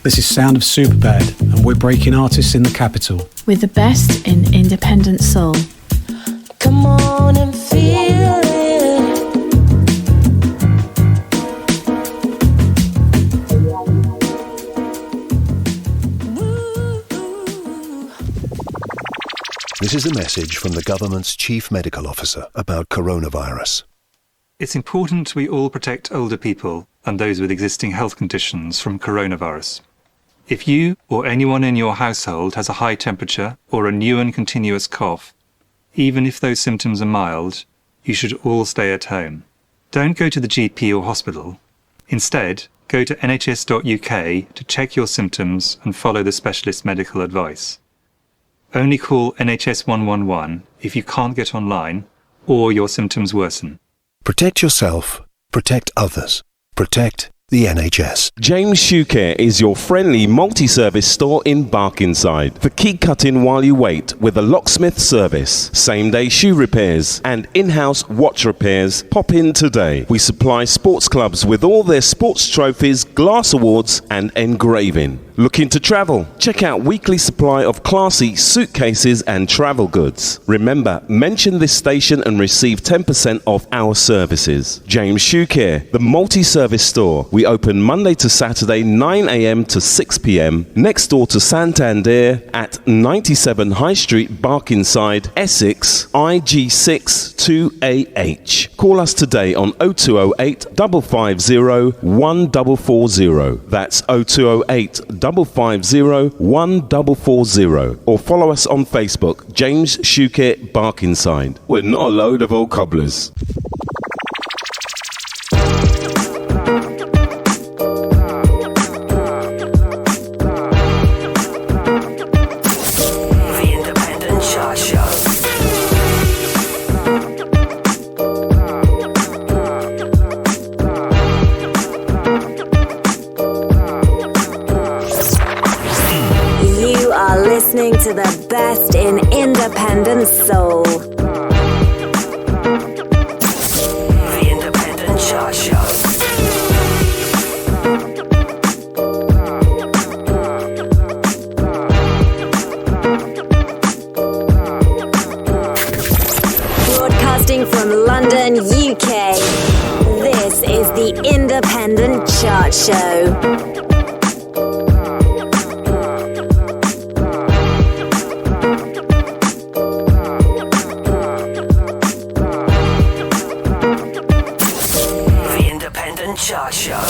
This is Sound of Superbad, and we're breaking artists in the capital. With the best in independent soul. Come on and feel it. This is a message from the government's chief medical officer about coronavirus. It's important we all protect older people and those with existing health conditions from coronavirus. If you or anyone in your household has a high temperature or a new and continuous cough, even if those symptoms are mild, you should all stay at home. Don't go to the GP or hospital. Instead, go to nhs.uk to check your symptoms and follow the specialist medical advice. Only call NHS 111 if you can't get online or your symptoms worsen. Protect yourself, protect others, protect the NHS. James Shoe Care is your friendly multi-service store in Barkingside for key cutting while you wait with a locksmith service, same-day shoe repairs and in-house watch repairs. Pop in today. We supply sports clubs with all their sports trophies, glass awards and engraving. Looking to travel? Check out weekly supply of classy suitcases and travel goods. Remember, mention this station and receive 10% off our services. James Shoe Care, the multi-service store. We open Monday to Saturday 9 a.m. to 6 p.m. next door to Santander at 97 High Street, Barkingside, Essex, IG6 2AH. Call us today on 0208 550 1440. That's 0208 550 1440. Or follow us on Facebook, James Shoe Care Barkingside. We're not a load of old cobblers. Listening to the best in independent soul. The Independent Chart Show. Broadcasting from London, UK. This is the Independent Chart Show. Chart Show.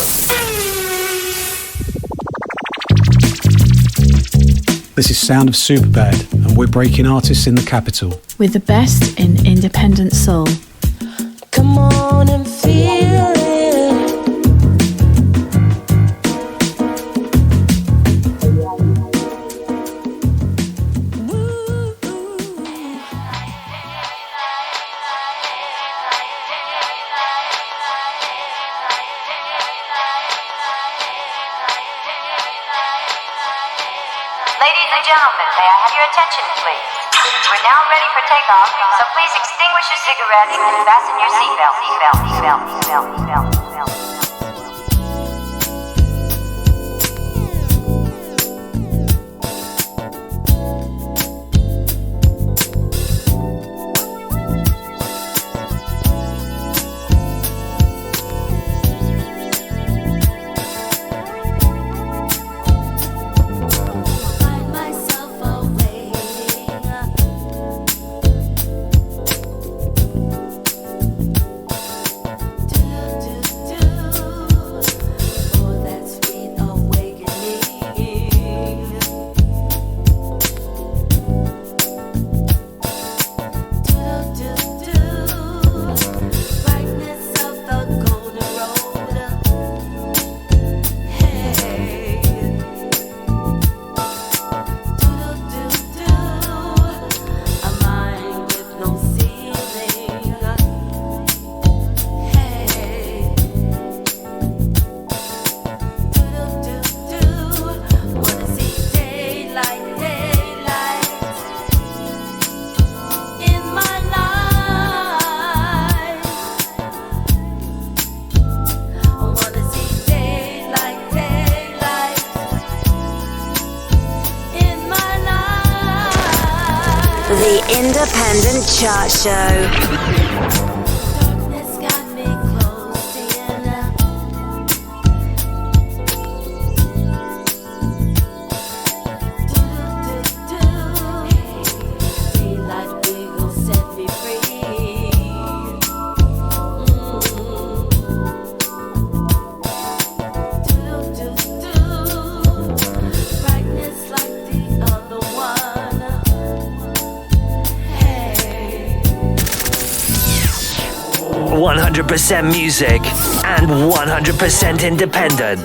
This is Sound of Superbad, and we're breaking artists in the capital. With the best in independent soul. Come on and feel it. Ladies and gentlemen, may I have your attention, please? We're now ready for takeoff, so please extinguish your cigarette and fasten your seatbelt. Do The Independent Chart Show. Hey. 100% music and 100% independent.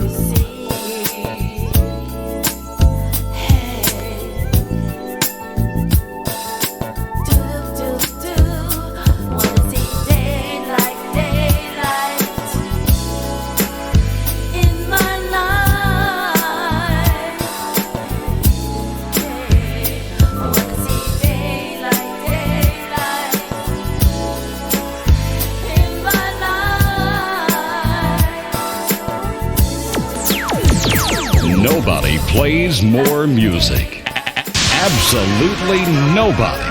Nobody plays more music. Absolutely nobody.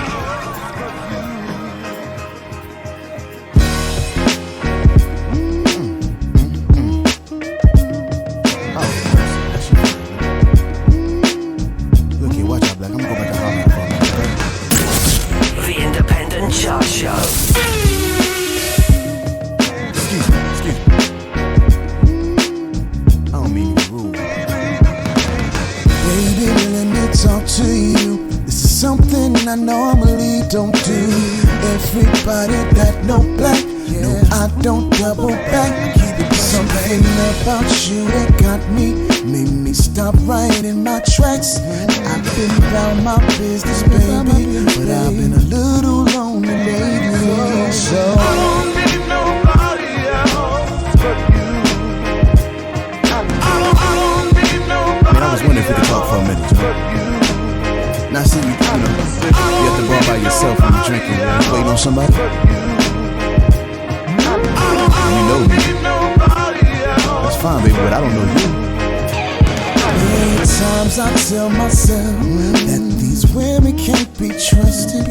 Look here, watch out, Black. I'm gonna go back to Harlem for a minute. The Independent Chart Show. Excuse me. I don't mean to be rude. Baby, let me talk to you. This is something I normally don't do. Everybody that know Black, no, I don't double back. Something about you that got me, made me stop right in my tracks. I've been about my business, baby, but I've been a little lonely lately. So I don't need nobody else but you. Man, I was wondering if we could talk for a minute, Joe. Now, see, you have to go out by yourself when you're drinking. You waiting on somebody? You know me. That's fine, baby, but I don't know you. Many times I tell myself that these women can't be trusted.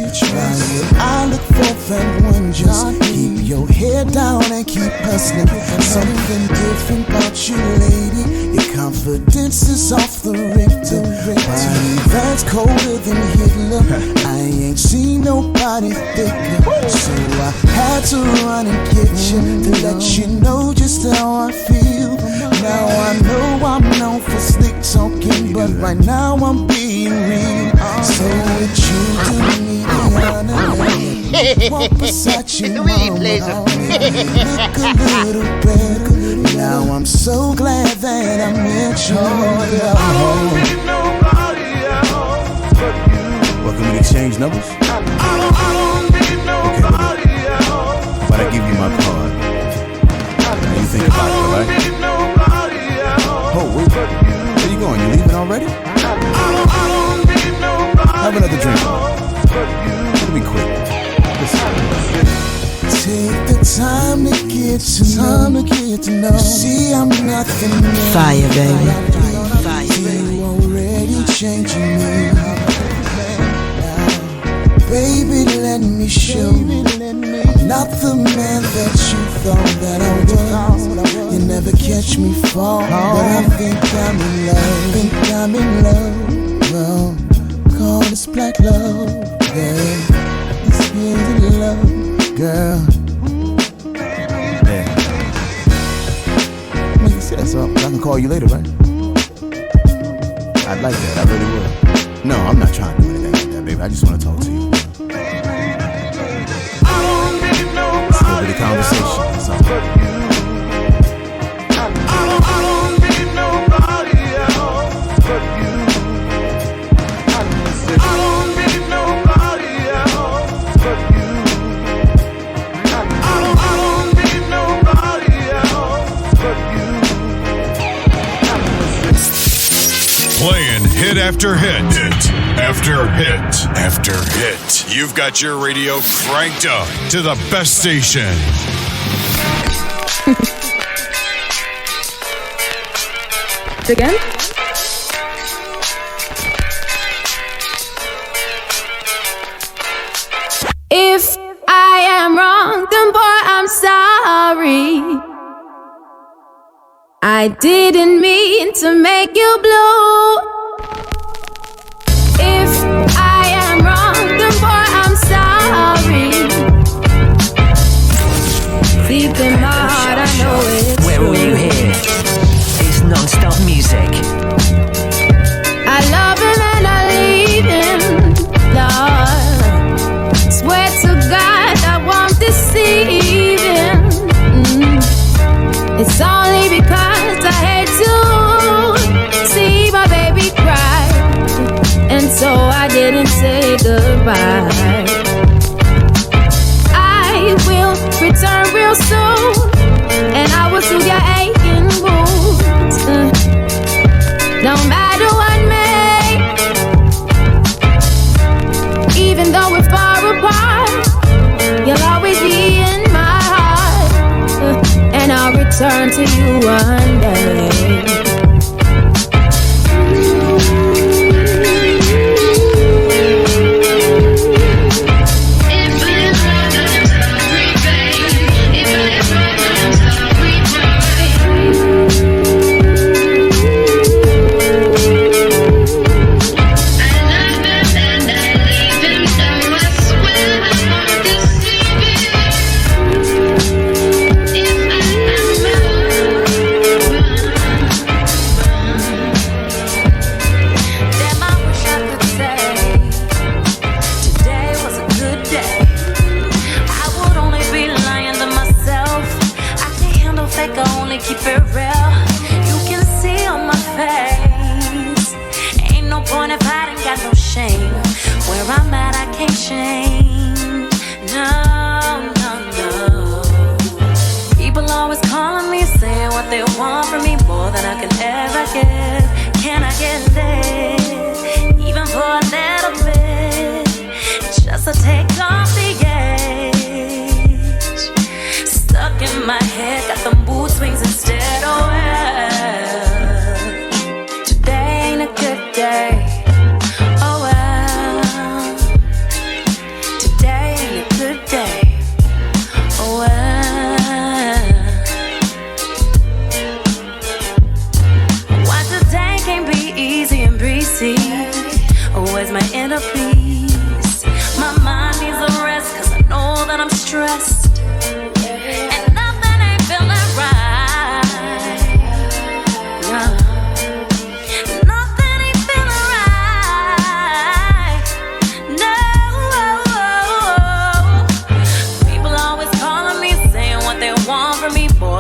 I look for that one, just keep your head down and keep hustling. Something different about you, lady. Your confidence is off the Richter. Body that's colder than Hitler. I ain't seen nobody thicker, so I had to run and get you to let you know just how I feel. Now I know I'm known for slick talking, but right now I'm being real. So would you do me the honor, walk beside you, mama, look a little better. Now I'm so glad that I met you. I don't need nobody else but you. What, can we exchange numbers? I don't need nobody else. But I give you my card. Now you think about it, alright? Oh, wait, where you going? You leaving already? Have another drink. It'll be quick. Listen. Take the time to get to know. See, I'm nothing new. Fire, baby. You already changing me. Baby, let me show you. I'm not the man that you thought that I was. You never catch me fall, but I think I'm in love. Well, call this black love, yeah. This is love, girl. Yeah. Make you say that, so I can call you later, right? I'd like that, I really would. No, I'm not trying to do anything like that, baby. I just want to talk to you. It's a little bit of conversation, that's all. Playing hit after hit, hit after hit after hit. You've got your radio cranked up to the best station. Again? I didn't mean to make you blue. If I am wrong, then boy, I'm sorry. Deep in my heart, I know it's Where true. will you hear? It's non-stop music. I love him and I leave him, Lord. Swear to God I won't deceive him. It's only because I hate to see my baby cry, and so I didn't say goodbye. I will return real soon, and I will soothe your aching wounds. No matter what may, even though we're far apart, you'll always be in my heart, and I'll return to you one day. Keep it real, you can see on my face. Ain't no point if I done got no shame. Where I'm at, I can't change. No, no, no. People always calling me, saying what they want from me, more than I can ever give. Can I get lit, even for a little bit, just to take off the edge? Stuck in my head, got them mood swings instead. Oh well, today ain't a good day. Oh well, today ain't a good day. Oh well, why today can't be easy and breezy? Oh, where's my inner peace? My mind needs a rest, 'cause I know that I'm stressed.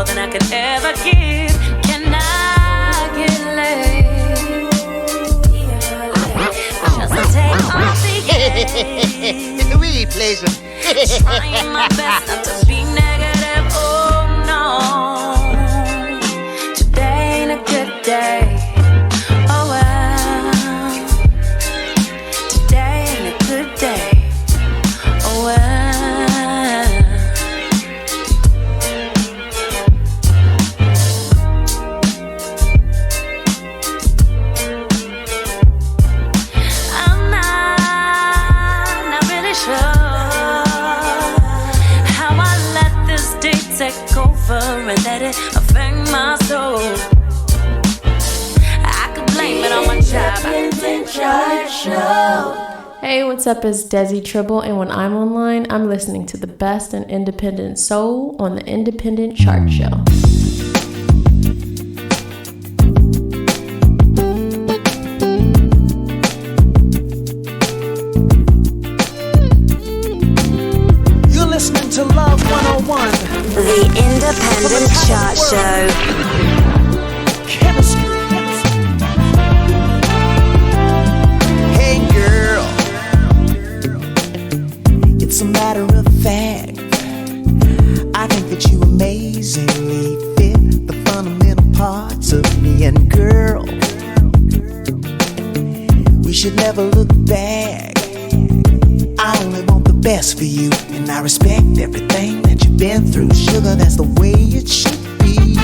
Than I could ever give. Can I get laid? Just to take off the edge. It's a really pleasure. Trying my best not to be negative. Oh no, today ain't a good day. Oh well, today ain't a good day. Oh well. And let it affect my soul. I could blame it on my job. Hey, what's up? It's Desi Tribble, and when I'm online, I'm listening to the best in independent soul on the Independent Chart Show. You're listening to Love 101. The Independent Chart Show. Chemistry. Hey girl, it's a matter of fact, I think that you amazingly fit the fundamental parts of me. And girl, we should never look back. I only want the best for you, and I respect everything that you've been through. Sugar, that's the way it should be.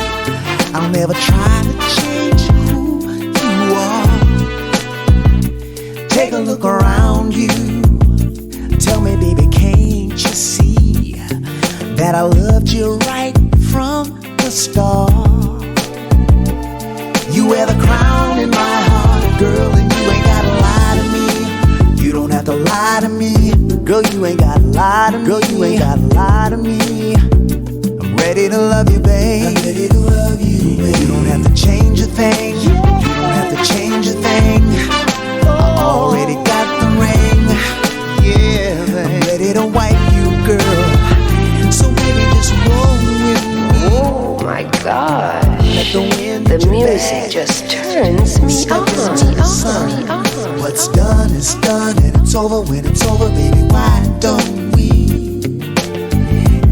I'll never try to change who you are. Take a look around you. Tell me, baby, can't you see that I loved you right from the start? Girl, you ain't gotta lie to me. Girl, you ain't gotta lie to me. I'm ready to love you, babe. I'm ready to love you, babe. You don't have to change a thing. You don't have to change a thing. I already got the ring. Yeah, babe. I'm ready to wipe you, girl. So baby, just roll with me. Oh my gosh. Let the wind the music just turns me on. What's done is done, and it's over when it's over, baby. Why don't we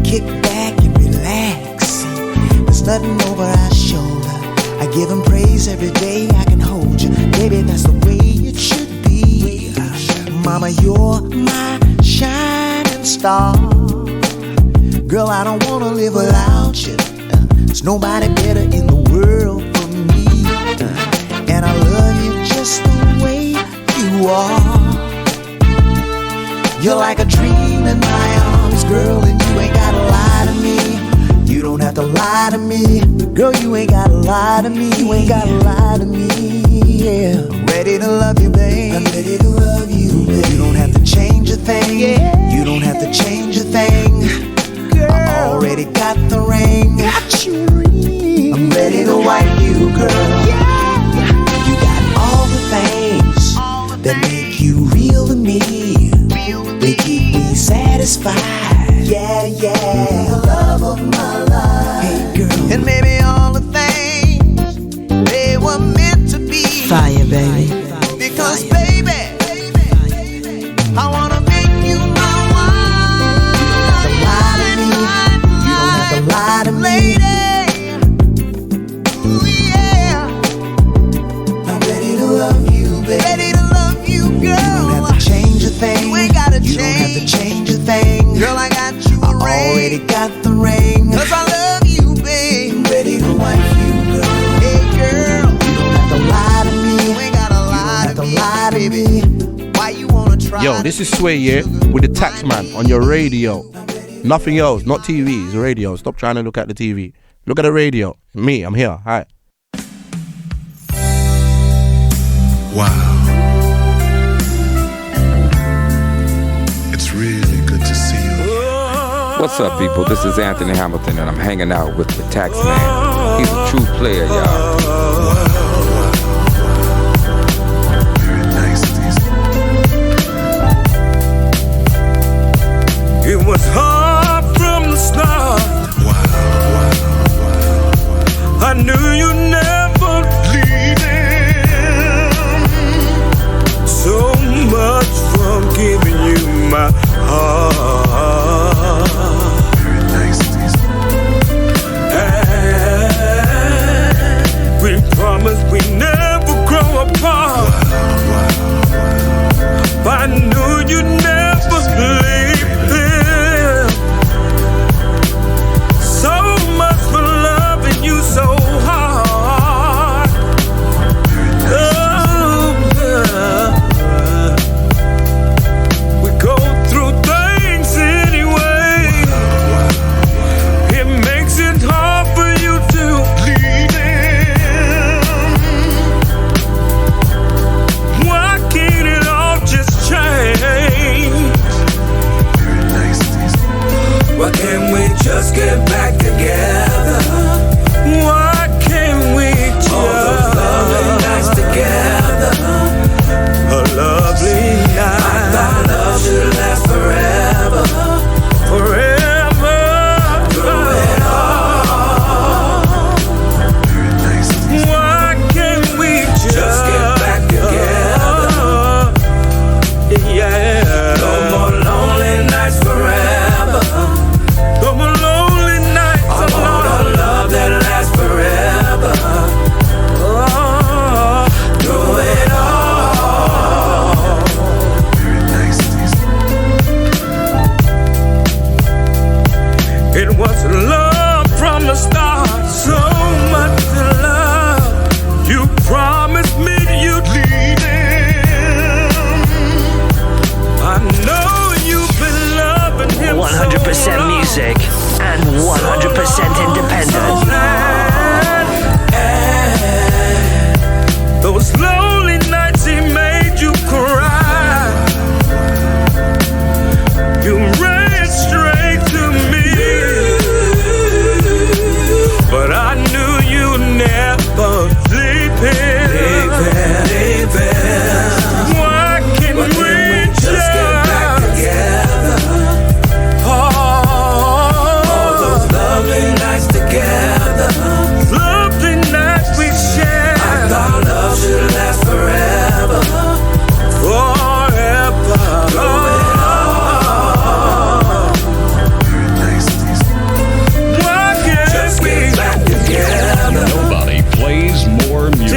kick back and relax? There's nothing over our shoulder. I give him praise every day. I can hold you, baby. That's the way it should be. Mama, you're my shining star. Girl, I don't wanna live without you. There's nobody better in the world for me. And I love you just the way you are. You're like a dream in my arms, girl, and you ain't gotta lie to me. You don't have to lie to me. Girl, you ain't gotta lie to me. You ain't gotta lie to me. Yeah, I'm ready to love you, babe. I'm ready to love you, babe. You don't have to change a thing. Yeah. You don't have to change a thing. I already got the ring. Got you ring. I'm ready to wipe you, girl. Yeah. You got all the things that make you real to me. They keep me satisfied. Yeah, yeah. The love of my life. Hey, girl. And maybe all the things they were meant to be. Fire, baby. Because, baby, I wanna make you my lie to me, lady. Ooh, yeah. I'm ready to love you, baby. Ready to love you, girl. You don't have to change a thing. You ain't gotta change. You don't have to change a thing. Girl, I got you a ring. Already got the ring. 'Cause I love you, babe. I'm ready to wife you, girl. Hey, girl. You don't have to lie to me. You ain't gotta lie to me, baby. Why you wanna try? Yo, this is Sway, yeah, with the Taxman on your radio. Nothing else, not TV, it's radio. Stop trying to look at the TV. Look at the radio. Me, I'm here. Hi. Wow. It's really good to see you. What's up, people? This is Anthony Hamilton, and I'm hanging out with the Taxman. He's a true player, y'all. Very nice. It was hard from the start. I knew you'd never leave him. So much for giving you my heart. Very nice.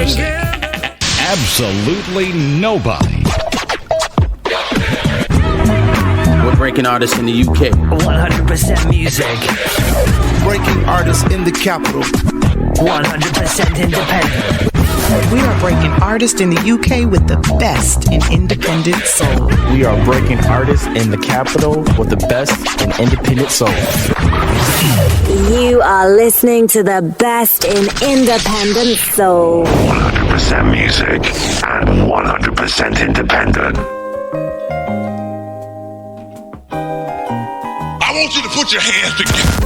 music. Absolutely nobody. We're breaking artists in the UK. 100% music. Breaking artists in the capital. 100% independent. We are breaking artists in the UK with the best in independent soul. We are breaking artists in the capital with the best in independent soul. You are listening to the best in independent soul. 100% music and 100% independent. I want you to put your hands together.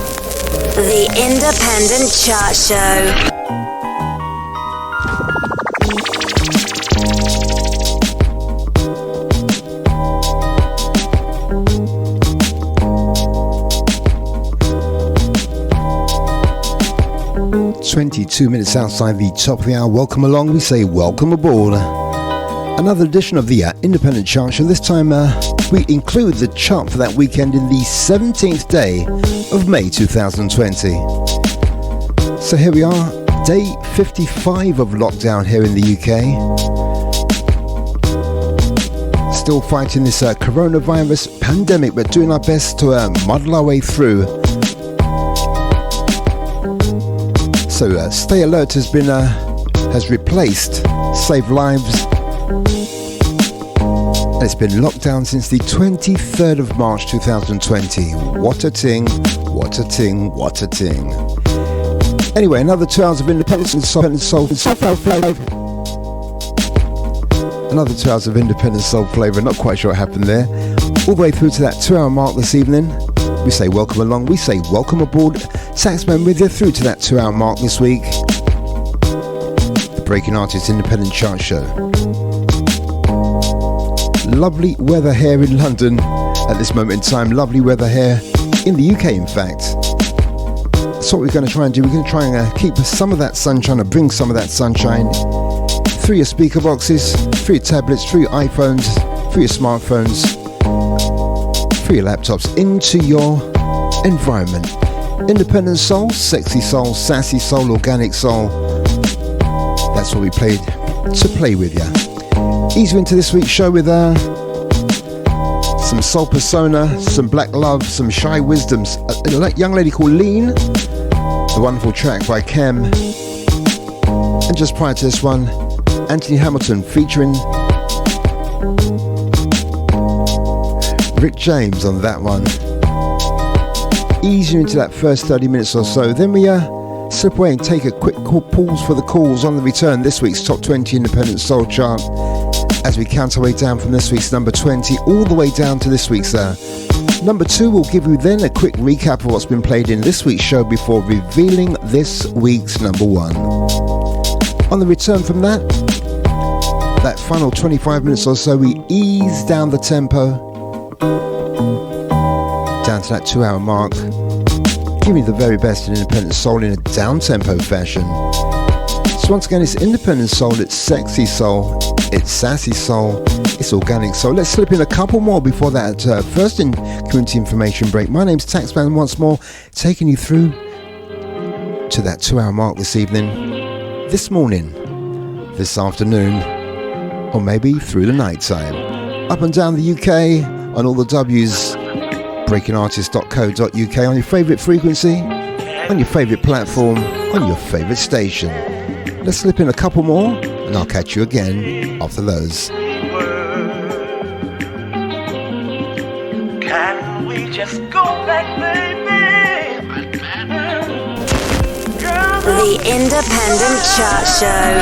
The Independent Chart Show. Minutes outside the top of the hour. Welcome along. We say welcome aboard. Another edition of the Independent Chart Show. This time we include the chart for that weekend in the 17th day of May 2020. So here we are, day 55 of lockdown here in the UK. Still fighting this coronavirus pandemic, but doing our best to muddle our way through. So Stay Alert has replaced Save Lives, and it's been locked down since the 23rd of March 2020. What a ting, what a ting, what a ting. Anyway, another 2 hours of independence and soul flavor. Another 2 hours of independent soul flavor. Not quite sure what happened there. All the way through to that 2-hour mark this evening. We say welcome along. We say welcome aboard. Taxman with you through to that 2-hour mark this week. The Breaking Artists Independent Chart Show. Lovely weather here in London at this moment in time. Lovely weather here in the UK, in fact. That's what we're going to try and do. We're going to try and keep some of that sunshine, or bring some of that sunshine through your speaker boxes, through your tablets, through your iPhones, through your smartphones, through your laptops, into your environment. Independent soul, sexy soul, sassy soul, organic soul. That's what we played to play with you. Ease you into this week's show with some soul persona, some black love, some shy wisdoms. A young lady called Lean, a wonderful track by Kem. And just prior to this one, Anthony Hamilton featuring Rick James on that one. Ease you into that first 30 minutes or so. Then we slip away and take a quick pause for the calls on the return. This week's Top 20 Independent Soul Chart, as we count our way down from this week's number 20 all the way down to this week's number 2. We'll give you then a quick recap of what's been played in this week's show before revealing this week's number 1. On the return from that final 25 minutes or so, we ease down the tempo down to that 2-hour mark, giving you the very best in independent soul in a down-tempo fashion. So once again, it's independent soul, it's sexy soul, it's sassy soul, it's organic soul. Let's slip in a couple more before that first community information break. My name's Taxman once more, taking you through to that 2-hour mark this evening, this morning, this afternoon, or maybe through the night time. Up and down the UK, on all the W's, breakingartist.co.uk, on your favourite frequency, on your favourite platform, on your favourite station. Let's slip in a couple more, and I'll catch you again after those. Can we just go back, baby? The Independent Chart Show.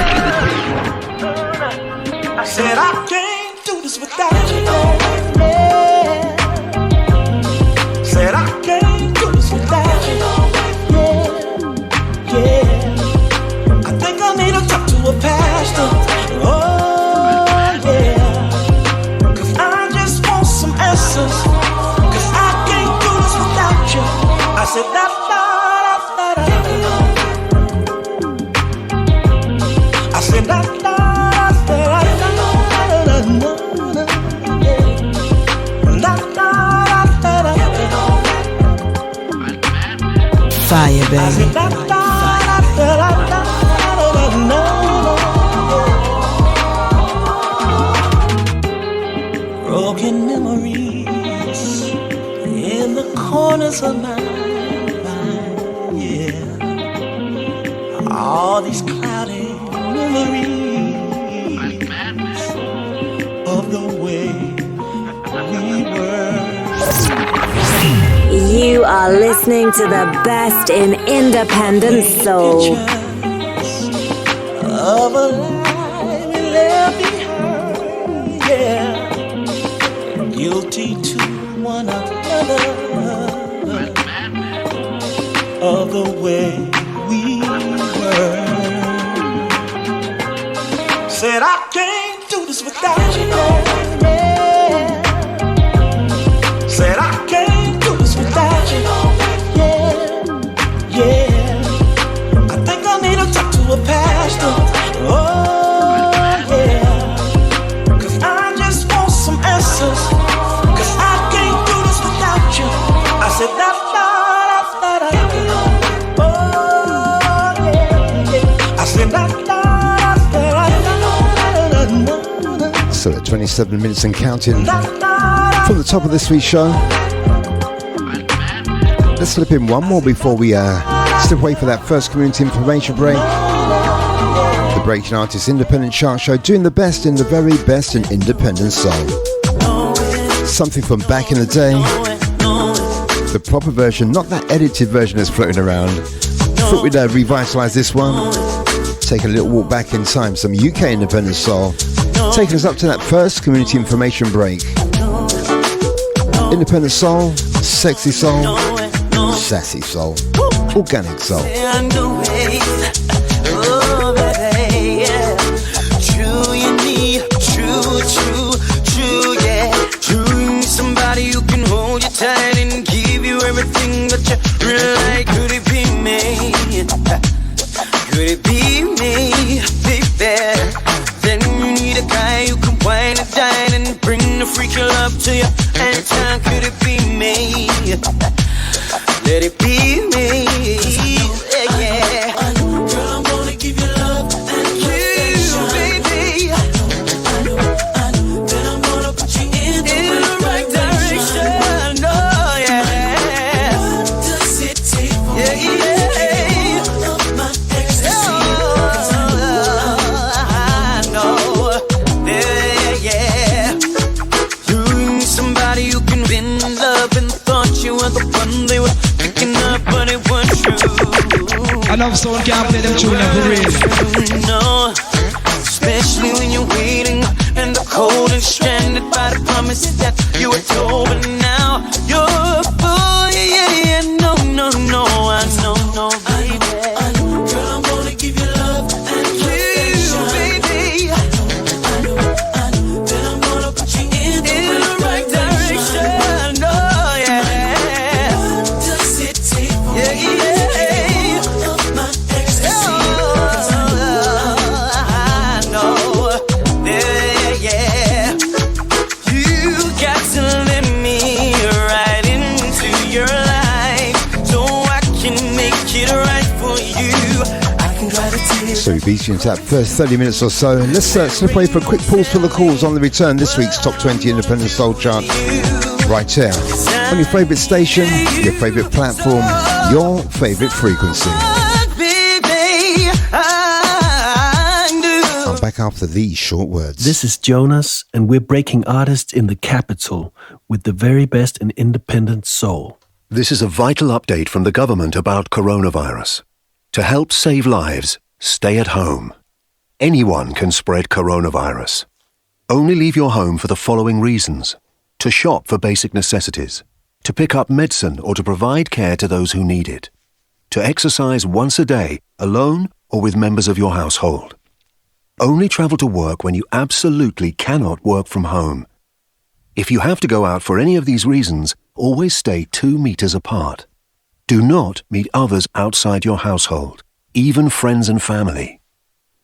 I said I can't do this without you. Said I can't do this without you. Yeah. I think I need to talk to a pastor. Oh yeah. 'Cause I just want some answers. 'Cause I can't do this without you. I said that. I said that. Fire, baby. thoughts of mine, yeah. All these cloudy memories of the way we were. You are listening to the best in independent soul. Of a life we left behind, yeah. Guilty to one another of the way we were. Said I can't do this without you, yeah. Said I can't do this without you, yeah, yeah. I think I need to talk to a pastor, oh yeah. Cause I just want some answers, cause I can't do this without you. I said that, oh yeah. I said that. So at 27 minutes and counting from the top of this week's show. Let's slip in one more before we step away for that first community information break. The Breaking Artists Independent Chart Show, doing the best in the very best in independent soul. Something from back in the day. The proper version, not that edited version that's floating around. Thought we'd revitalise this one. Take a little walk back in time, some UK independent soul. Taking us up to that first community information break. Independent soul, sexy soul, sassy soul, organic soul. True, you need true, yeah. True, somebody who can hold you tight and give you everything that you really like. Could it be me? Could it be me, baby? Then you need a guy who can wine and dine and bring the freaky love to you anytime. Could it be me? Let it be me, yeah. Girl, I'm gonna give you love and you, baby. I know that I'm gonna put you in the right direction. Oh, yeah. What does it take for me to give up my ecstasy? The one they were picking up, but it wasn't true. I love someone can't play them tune for real. No, especially when you're waiting in the cold and stranded by the promises that you were told, but now you're a fool. Yeah, no, I know, no, baby. Girl, I'm gonna give you love and you, baby. I know that I'm gonna put you in the right direction. So we beat you into that first 30 minutes or so. Let's slip away for a quick pause for the calls on the return. This week's Top 20 Independent Soul Chart. Right here. On your favourite station, your favourite platform, your favourite frequency. I'm back after these short words. This is Jonas, and we're breaking artists in the capital with the very best in independent soul. This is a vital update from the government about coronavirus. To help save lives, stay at home. Anyone can spread coronavirus. Only leave your home for the following reasons: to shop for basic necessities, to pick up medicine or to provide care to those who need it, to exercise once a day, alone or with members of your household. Only travel to work when you absolutely cannot work from home. If you have to go out for any of these reasons, always stay 2 meters apart. Do not meet others outside your household, even friends and family.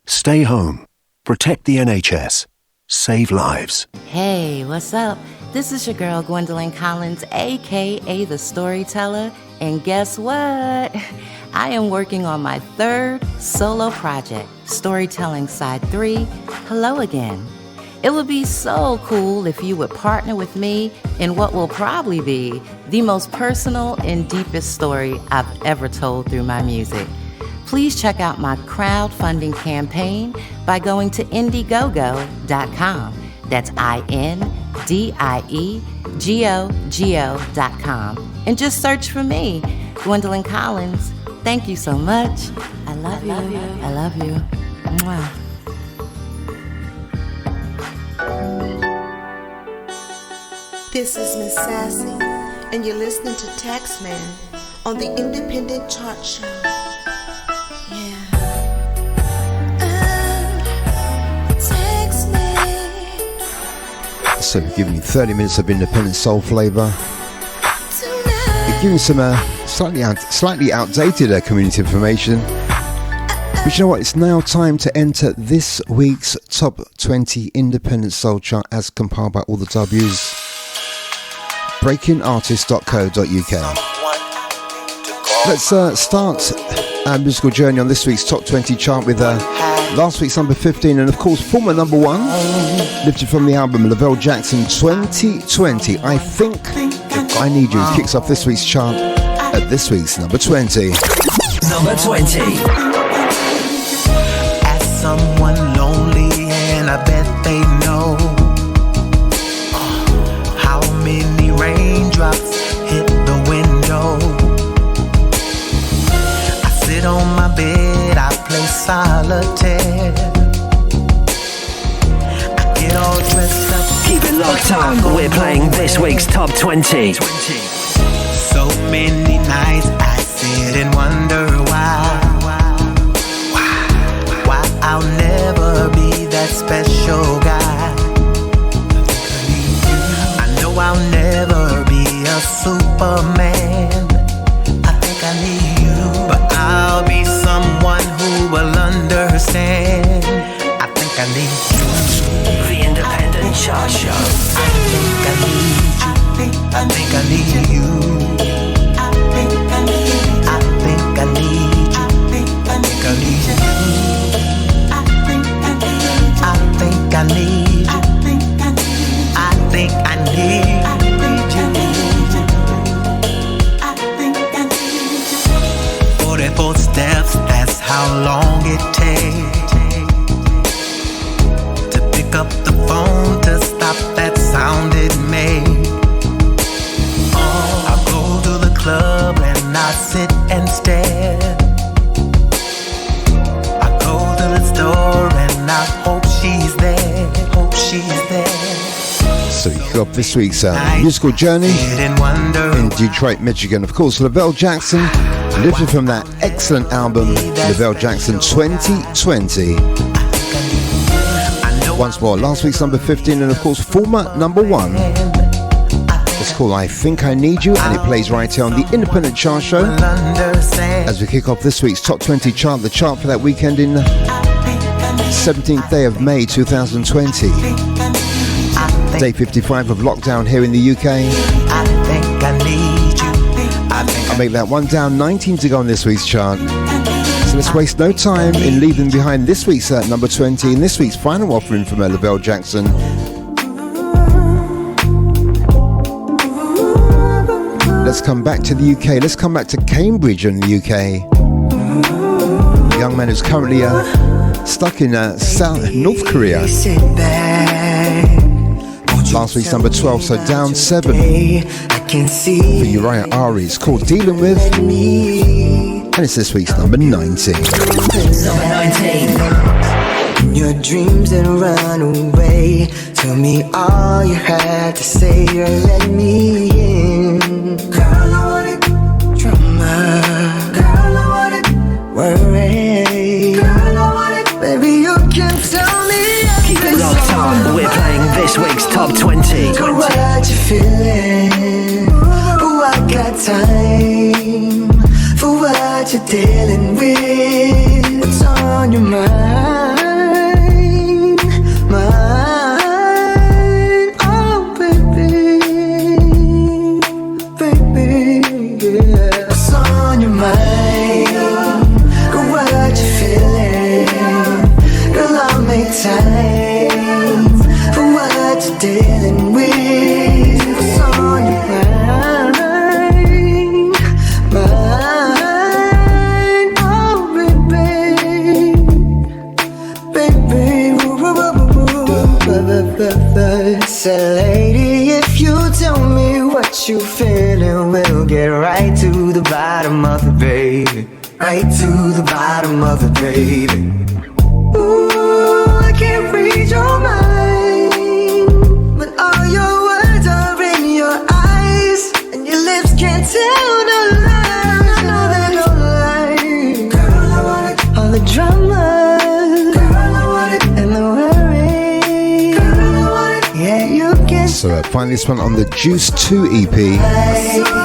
Stay home. Protect the NHS. Save lives. Hey, what's up? This is your girl Gwendolyn Collins, aka The Storyteller, and guess what? I am working on my 3rd solo project, Storytelling Side 3, Hello Again. It would be so cool if you would partner with me in what will probably be the most personal and deepest story I've ever told through my music. Please check out my crowdfunding campaign by going to Indiegogo.com. That's INDIEGOGO.com. And just search for me, Gwendolyn Collins. Thank you so much. I love you. I love you. Mwah. This is Miss Sassy, and you're listening to Taxman on the Independent Chart Show. So we're giving you 30 minutes of independent soul flavour. We're giving some slightly outdated community information. But you know what? It's now time to enter this week's top 20 independent soul chart as compiled by all the W's. breakingartist.co.uk. Let's start our musical journey on this week's top 20 chart with last week's number 15 and of course former number 1, lifted from the album Lavelle Jackson 2020. I Think I Need You kicks off this week's chart at this week's number 20. Number 20. As someone lonely, and I bet they know how many raindrops hit the window. I sit on my bed, I play solitaire. I get all dressed up. Keep it locked on. We're playing this week's top 20. So many nights I sit and wonder why I'll never be that special guy. I know I'll never be a Superman. I think I need you, but I'll be someone who will understand. I think I need you. The Independent Chart Show. I think I need you. I think I need you. I think I need you. I think I need you. I think I need you. I think I need you. I think I need you. I think I need you. 44 steps, that's how long it takes to pick up the phone to stop that sound it made. I'll go to the club and I'll sit and stare. I go to the store and I hope she's there. Hope she's there. So you kick off this week's musical journey in Detroit, Michigan. Of course, Lavelle Jackson, lifted from that excellent album, Lavelle Jackson 2020. Once more, last week's number 15 and of course former number 1. It's called I Think I Need You and it plays right here on the Independent Chart Show as we kick off this week's top 20 chart, the chart for that weekend in 17th day of May 2020. Day 55 of lockdown here in the UK. I'll make that one down, 19 to go on this week's chart. So let's waste no time in leaving behind this week's number 20 and this week's final offering from Lavelle Jackson. Let's come back to the UK. Let's come back to Cambridge in the UK. A young man who's currently stuck in North Korea. Last week's number 12, so down 7 for Uriah Ari. It's called Dealing With, and it's this week's number 19. Number 19. Your dreams and run away. Tell me all you had to say or let me in. Girl, I want it drama. Girl, I want it worry. Girl, I want it. Baby, you can tell me. Keep it locked on. We're playing this week's top 20. Girl, what you feeling? Oh, I got time for what you're dealing with. What's on your mind? Oh, baby, baby, yeah. What's on your mind? Girl, what you feeling? Girl, I'll make time dealing with what's on your mind, mind, oh baby, say lady, if you tell me what you feeling, we'll get right to the bottom of it, baby. Right to the bottom of it, baby. Ooh, I can't read your mind, but all your words are in your eyes, and your lips can't tell no lies. No, they don't lie. Girl, I want it. All the drama, girl, I want it. And the worry, girl, I want it. Yeah, you can. So find this one on the Juice 2 EP.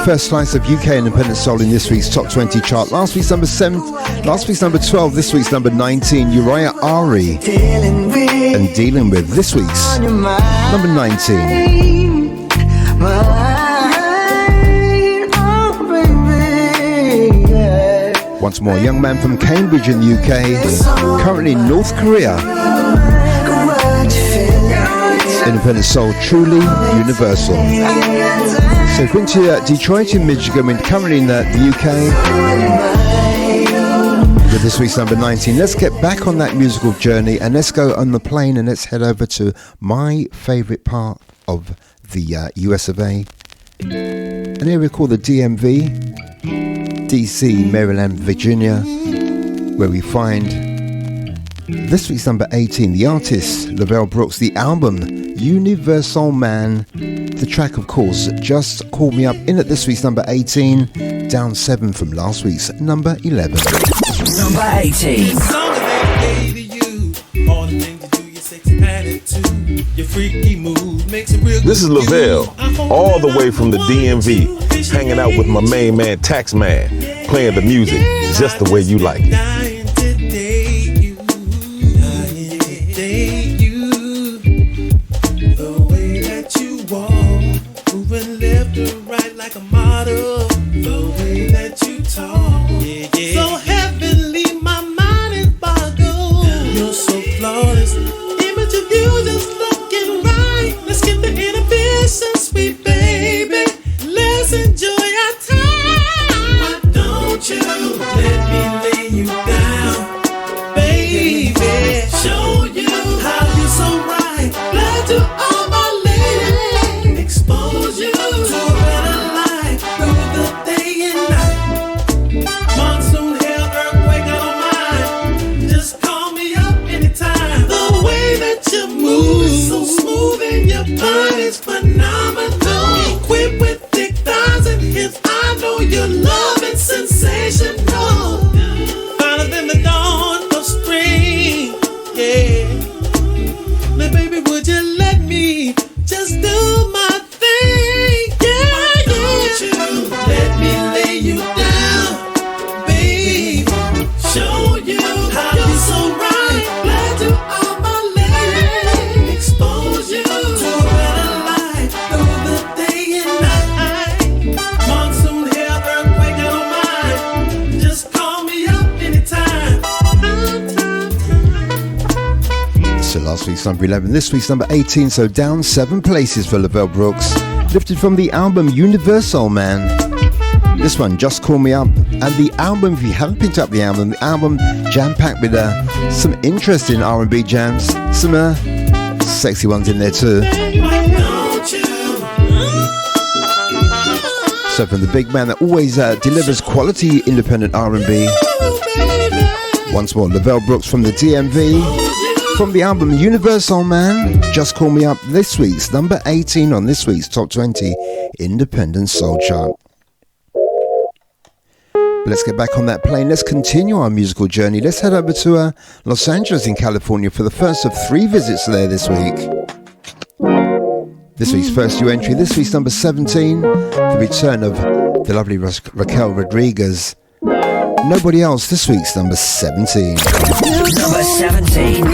First slice of UK independent soul in this week's top 20 chart. Last week's number 7, last week's number 12, this week's number 19, Uriah Ari. And Dealing With, this week's number 19. Once more, young man from Cambridge in the UK, currently in North Korea. Independent soul, truly universal. So been to Detroit in Michigan, and currently in the UK with this week's number 19. Let's get back on that musical journey and let's go on the plane and let's head over to my favourite part of the US of A, an area called the DMV, DC, Maryland, Virginia, where we find this week's number 18, the artist Lavelle Brooks, the album Universal Man, the track of course Just Call Me Up, in at this week's number 18, down 7 from last week's number 11. Number 18. This is Lavelle, all the way from the DMV, hanging out with my main man Taxman, playing the music just the way you like it. Number 11, this week's number 18, so down 7 places for Lavelle Brooks, lifted from the album Universal Man. This one, Just Call Me Up, and the album, if you haven't picked up the album jam-packed with some interesting R&B jams, some sexy ones in there too. So from the big man that always delivers quality independent R&B, once more, Lavelle Brooks from the DMV. From the album Universal Man, Just Call Me Up, this week's number 18 on this week's Top 20 Independent Soul Chart. Let's get back on that plane. Let's continue our musical journey. Let's head over to Los Angeles in California for the first of 3 visits there this week. This week's first new entry, this week's number 17, the return of the lovely Raquel Rodriguez. Nobody Else, this week's number 17. Number 17.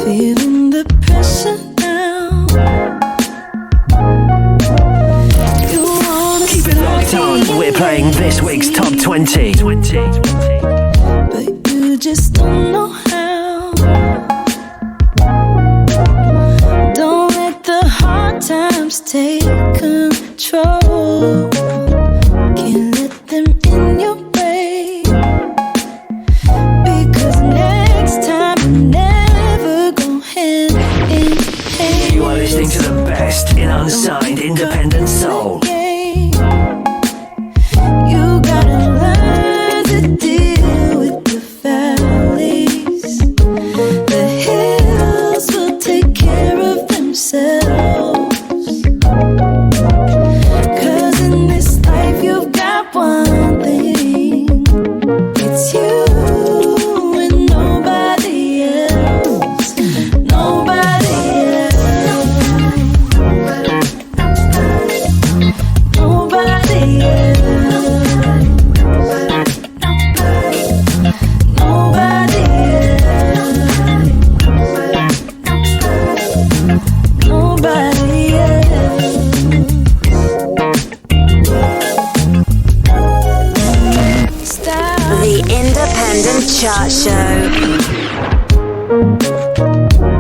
Feeling the pressure now. Keep it locked on. We're playing this week's Top 20. But you just don't know how. control. Can't let them in your brain, because next time you never go hand in hand. You are listening to the best in unsigned independent soul. You gotta learn to deal with the valleys. The hills will take care of themselves. 'Cause in this life you've got one thing. It's you and nobody else. Nobody else. Nobody else. Nobody else. Nobody else. The Independent Chart Show.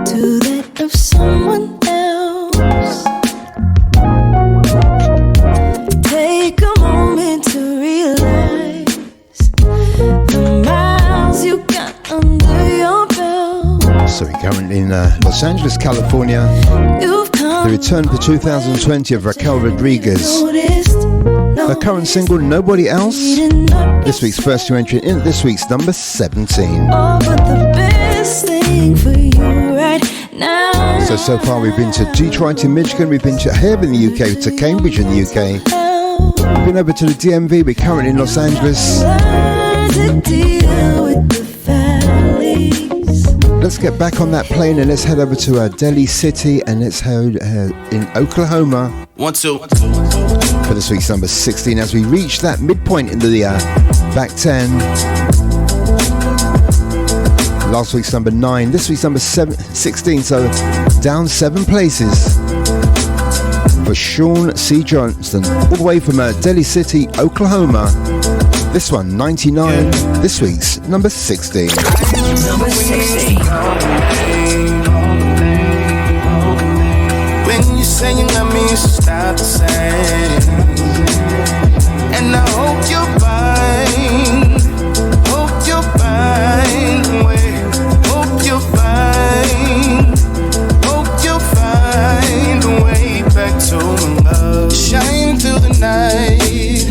To that of someone else. Take a moment to realize the miles you got under your belt. So we're currently in Los Angeles, California. You've come The return for 2020 of Raquel Rodriguez. noticed. Her current single, Nobody Else. This week's first new entry in this week's number 17. Oh, but the best thing for you right now. So far we've been to Detroit in Michigan, we've been to here in the UK, to Cambridge in the UK. We've been over to the DMV, we're currently in Los Angeles. Learn to deal with the valleys. Let's get back on that plane and let's head over to Delhi City and let's head in Oklahoma. 1, 2. For this week's number 16 as we reach that midpoint in the back 10. Last week's number 9, this week's number 16, so down 7 places for Sean C. Johnson, all the way from Delhi City, Oklahoma. This one, 99, this week's number 16. Number 16. When you say you love me, it's not the same. And I hope you're fine. Hope you're fine. Wait, hope you're fine. Hope you'll find a way back to love. Shine through the night.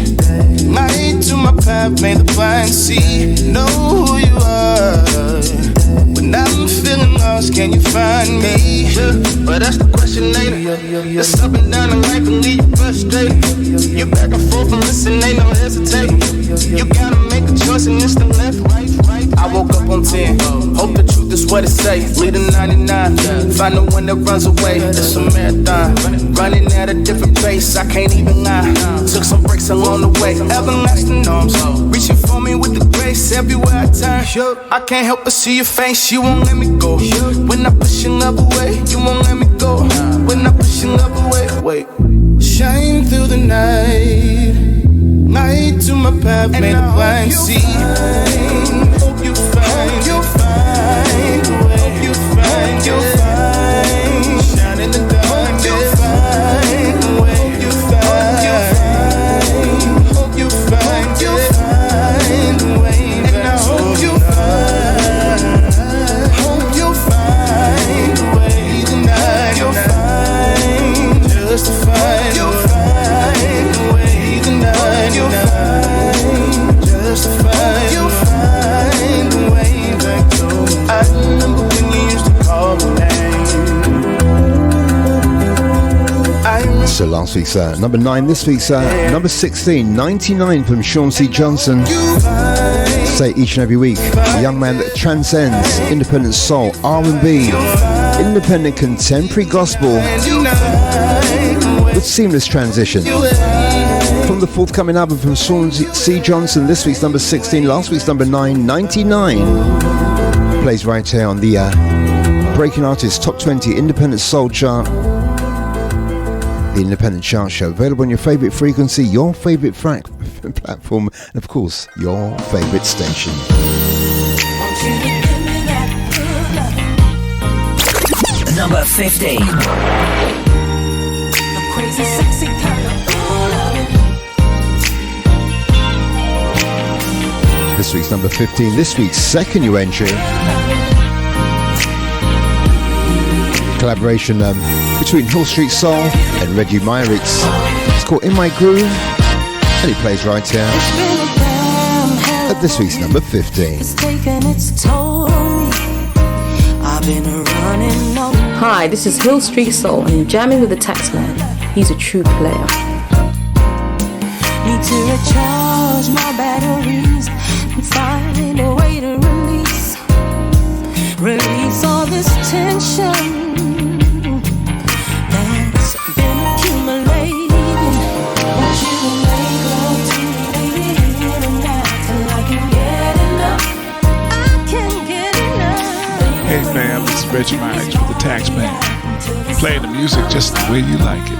Light to my path, may the blind see. Know who you are. When I'm feeling lost, can you find me? But that's the question later. It's up and down the life and leave you frustrated. You're back and forth and listen, ain't no hesitating. You gotta make a choice and it's the left, right. I woke up on 10. Hope the truth is what it say. Lead a 99. Find the one that runs away. It's a marathon. Running at a different pace. I can't even lie. Took some breaks along the way. Everlasting arms. Reaching for me with the grace everywhere I turn. I can't help but see your face. You won't let me go. When I push your love away, you won't let me go. When I push your love away, wait. Shine through the night. Light to my path, may the blind see. Hope you find, you'll find. Hope you find, you'll find. Shine in the dark, hope you'll find. Hope you find, hope you find, you'll find. And I hope you find. Hope you'll find a way tonight. You'll find, just to find. You'll find a way tonight. You'll find, just to find. You'll find a way back to me. I remember when you used to call my name. So last week's number 9, this week's number 16, 99 from Sean C. Johnson. Say each and every week, a young man that transcends independent soul, R&B, independent contemporary gospel with seamless transition. From the forthcoming album from Sean C. Johnson, this week's number 16, last week's number 9, 99. Plays right here on the Breaking Artists Top 20 Independent Soul Chart. The Independent Chart Show, available on your favourite frequency, your favourite platform, and of course, your favourite station. Number 15. Crazy, sexy kind of this week's number 15. This week's second new entry. Collaboration between Hill Street Soul and Reggie Myrick's. It's called In My Groove, and it plays right here at this week's number 15. Hi, this is Hill Street Soul, and you're jamming with the Taxman. He's a true player. Need to recharge my batteries and find a way to release all this tension that's been accumulating. Want you to make love to me, baby, in the night till I can get enough. I can't get enough. Hey fam, this is Reggie Myrick with the Taxman. Playing the music just the way you like it.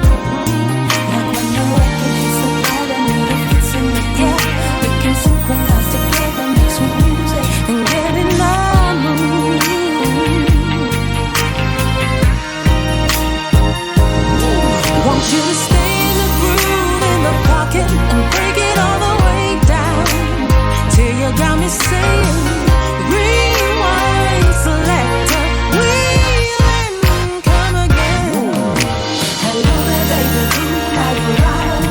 You to stay in the groove, in the pocket, and break it all the way down till you got me saying, rewind, selector, wheel and come again. Hello there, baby, like a rider,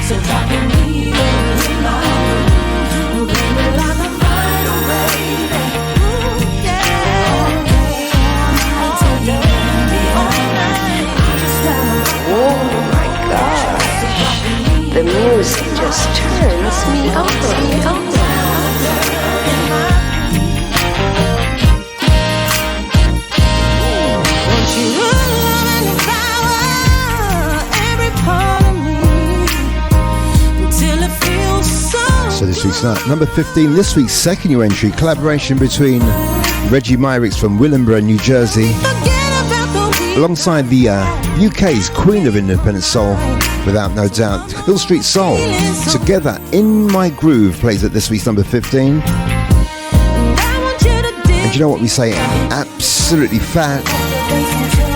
so drop your knee in my room, bring me like a final baby. Ooh, yeah. Till you end me all night. I just wanna. Oh my God, the music just turns me on. So this week's number 15, this week's second new entry, collaboration between Reggie Myrick from Willingboro, New Jersey, alongside the UK's Queen of Independent Soul, without no doubt, Hill Street Soul. Together, In My Groove plays at this week's number 15. And you know what we say? Absolutely fat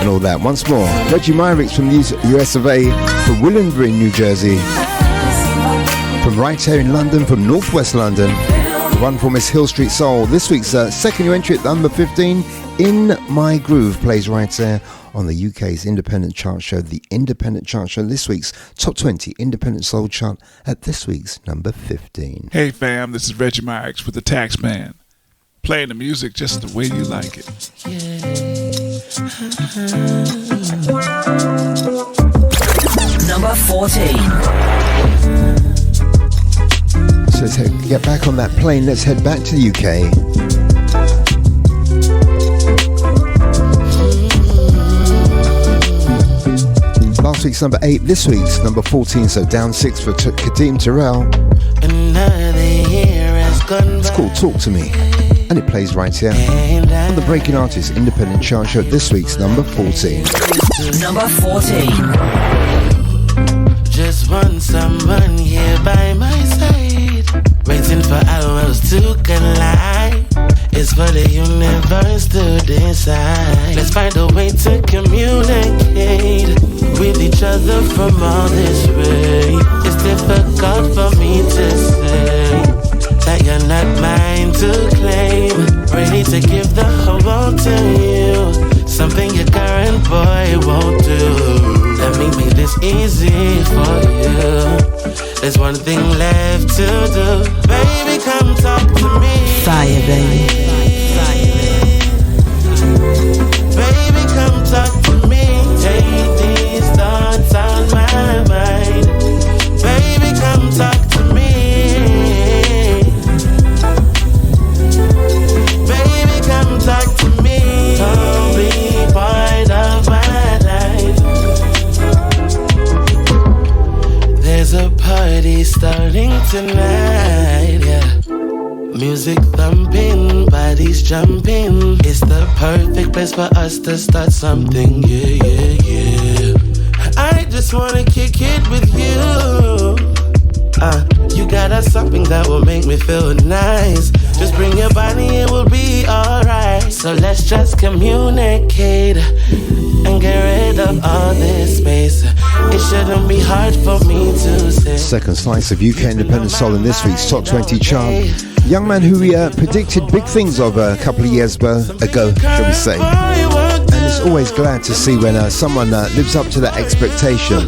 and all that. Once more, Reggie Myrick from the US of A, from Willingboro, New Jersey, from right here in London, from northwest London. One for Miss Hill Street Soul. This week's second new entry at number 15, In My Groove, plays right there on the UK's independent chart show, the Independent Chart Show. This week's Top 20 Independent Soul Chart at this week's number 15. Hey fam, this is Reggie Myrick with the Taxman. Playing the music just the way you like it. Number 14. So let's get back on that plane. Let's head back to the UK. Last week's number 8, this week's number 14, so down 6 for Kadeem Terrell. It's called Talk to Me, and it plays right here on the Breaking Artists Independent Chart Show, this week's number 14. Number 14. Just want someone here by my side, waiting for hours to collide. It's for the universe to decide. Let's find a way to communicate with each other from all this way. It's difficult for me to say that you're not mine to claim. Ready to give the whole world to you, something your current boy won't do. Let me make this easy for you. There's one thing left to do. Baby, come talk to me. Fire, baby. Baby, come talk to me. Take these thoughts out my mind. Baby, come talk to me. Baby, come talk to me. Come be part of my life. There's a party starting tonight, yeah. Music thumping, bodies jumping. It's the perfect place for us to start something, yeah, yeah, yeah. I just wanna kick it with you. You got something that will make me feel nice. Just bring your body, it will be alright. So So let's just communicate and get rid of all this space. It shouldn't be hard for me to say. Second slice of UK independent soul in this week's Top 20 chart. Young man who we predicted big things of a couple of years ago, shall we say. And it's always glad to see when someone lives up to that expectation.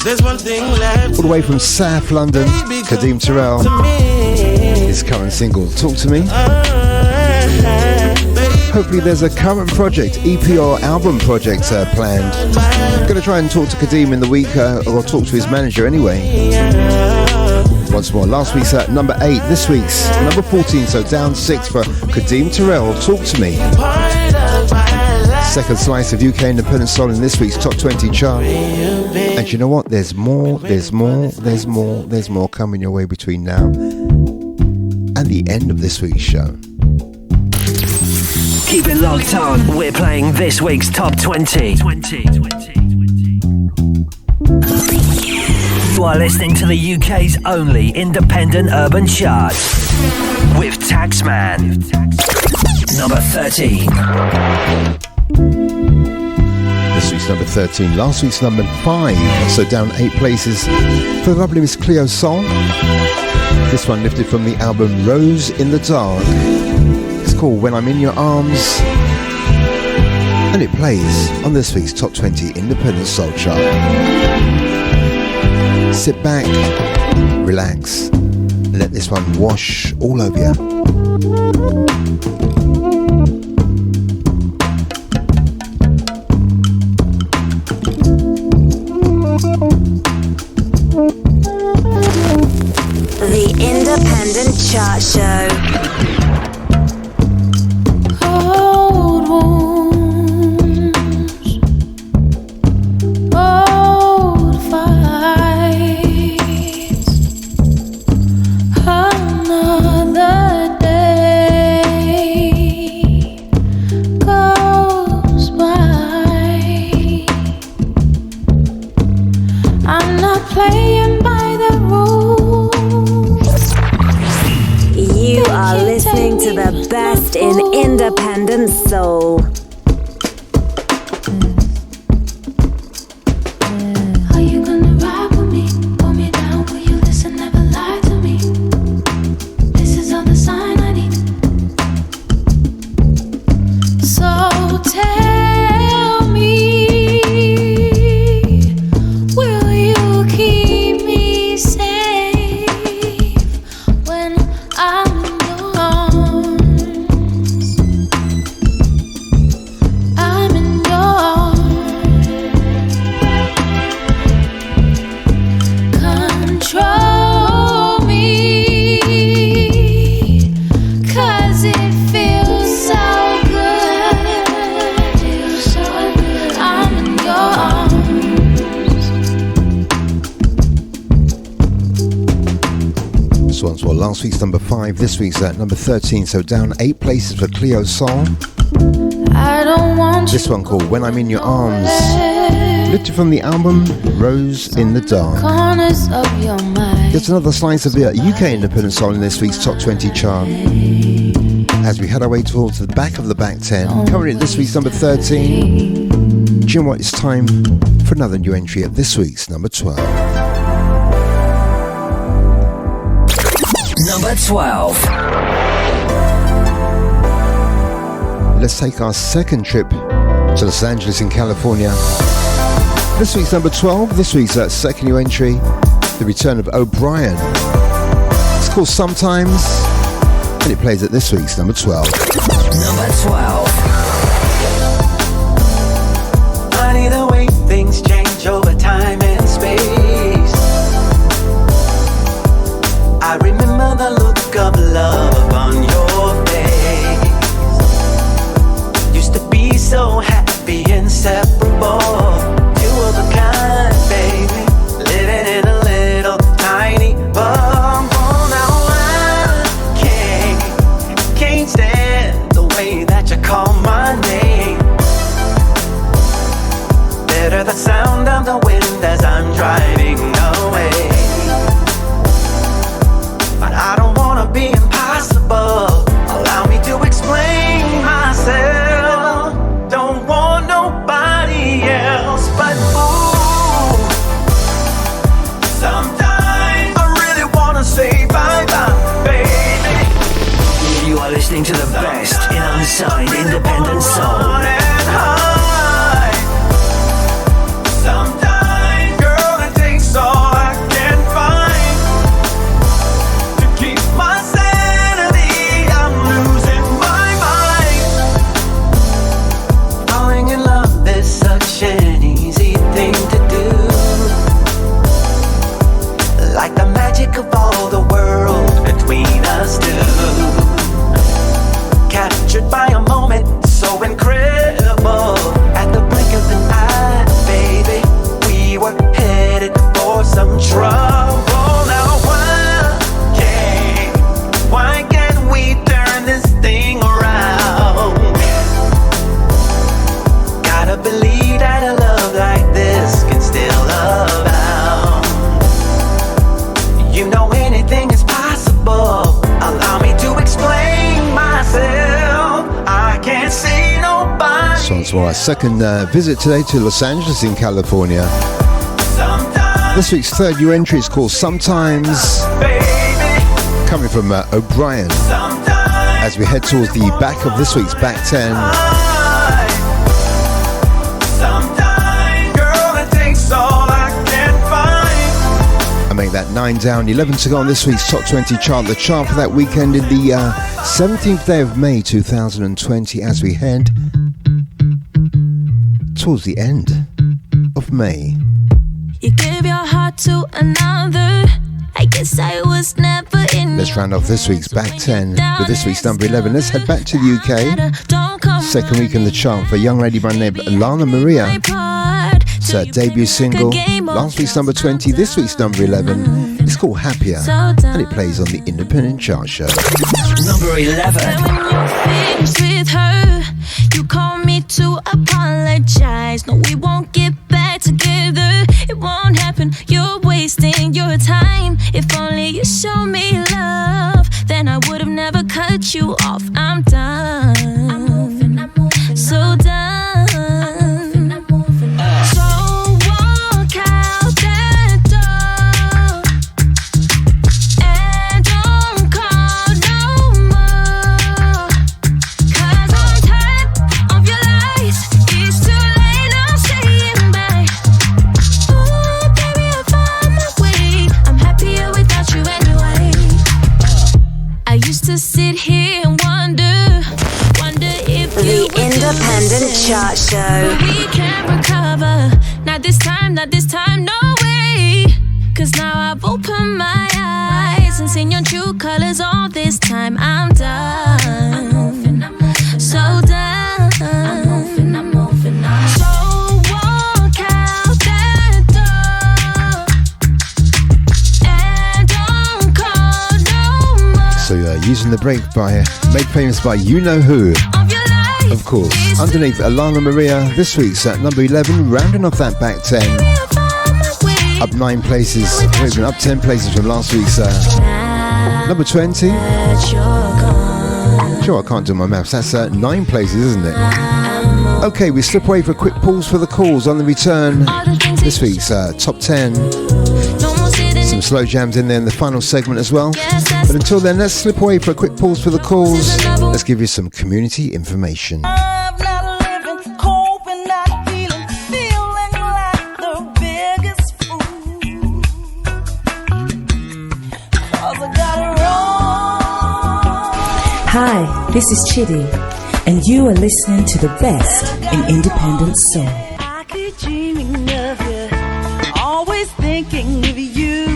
There's one thing left. All the way from South London, Kadeem Terrell. His current single, Talk to Me. Hopefully there's a current project, EP or album project planned. I'm going to try and talk to Kadeem in the week, or talk to his manager anyway. Once more, last week's at number 8, this week's number 14, so down 6 for Kadeem Terrell, Talk to Me. Second slice of UK independent soul in this week's Top 20 chart. And you know what? There's more coming your way between now and the end of this week's show. Keep it locked on. We're playing this week's Top 20. You are listening to the UK's only independent urban chart with Taxman. Number 13. This week's number 13, last week's number 5, so down 8 places for the lovely Miss Cleo Sol. This one lifted from the album Rose in the Dark. It's called When I'm in Your Arms, and it plays on this week's Top 20 Independent Soul Chart. Sit back, relax, and let this one wash all over you. The Independent Chart Show. Old wounds, old fights, another day goes by. I'm not playing by the rules. You are listening to the best in independent soul. Are you gonna ride with me? Pull me down, will you listen? Never lie to me. This is all the sign I need. So tell me, will you keep me safe when I'm in your arms? I'm in your arms. Control me, 'cause it feels so good. I'm in your arms. This one's for last week's number 5, this week's at number 13, so down 8 places for Cleo Sol. I don't want This one called When I'm in Your Arms, lifted from the album Rose in the Dark. corners of your mind. Just another slice of the UK independent soul in this week's Top 20 chart. As we head our way towards the back of the back 10, currently at this week's number 13. Do you know what? It's time for another new entry at this week's number 12. Number 12. Let's take our second trip to Los Angeles in California. This week's number 12, this week's second new entry, the return of O'Brien. It's called Sometimes, and it plays at this week's number 12. Number 12. Funny the way things change over time and space. I remember the look of love on your face. Used to be so happy, inseparable. You were the kind, baby, living in a little tiny bubble. Now I can't stand the way that you call my The best in unsigned independent soul. Sometimes, girl, it takes all I can find to keep my sanity. I'm losing my mind. Falling in love is such an easy thing to do. Like the magic of all the world between us two. Captured by a moment so incredible. At the blink of an eye, baby, we were headed for some trouble. Now why can't we turn this thing around? Gotta believe that a love like this can still abound. You know anything is possible. Allow me to explain myself. I can't see nobody. So on to our second visit today to Los Angeles in California. This week's third new entry is called Sometimes, coming from O'Brien, as we head towards the back of this week's Back 10. I make that 9 down, 11 to go on this week's Top 20 chart. The chart for that weekend in the 17th day of May 2020, as we head towards the end of May. You gave your heart to another. I guess I was never in. Let's round off this week's Back 10 with this week's number 11. Let's head back to the UK. Second week in the chart for a young lady by the name of Lana Maria. It's her debut single. Last week's number 20, this week's number 11. It's called Happier, and it plays on the Independent Chart Show. Number 11. With her, you call me to apologize. No, we won't get back together. It won't happen. You're wasting your time. If only you show me love, then I would have never cut you off. I'm done. So done. Sit here and wonder if the Independent Chart Show. We can't recover. Not this time, no way. Cause now I've opened my eyes and seen your true colors all this time. I'm done. So done. I'm moving on. So walk out that door and don't call no more. So using the break made famous by You Know Who, of course. Underneath Alana Maria, this week's at number 11, rounding off that Back 10. Up 9 places, even up 10 places from last week's number 20. Sure, I can't do my maths. That's 9 places, isn't it? Okay, we slip away for a quick pause for the calls. On the return, this week's top 10. Some slow jams in there in the final segment as well. But until then, let's slip away for a quick pause for the calls. Let's give you some community information. Hi, this is Chidi, and you are listening to the best in independent soul. I keep dreaming of you, always thinking of you.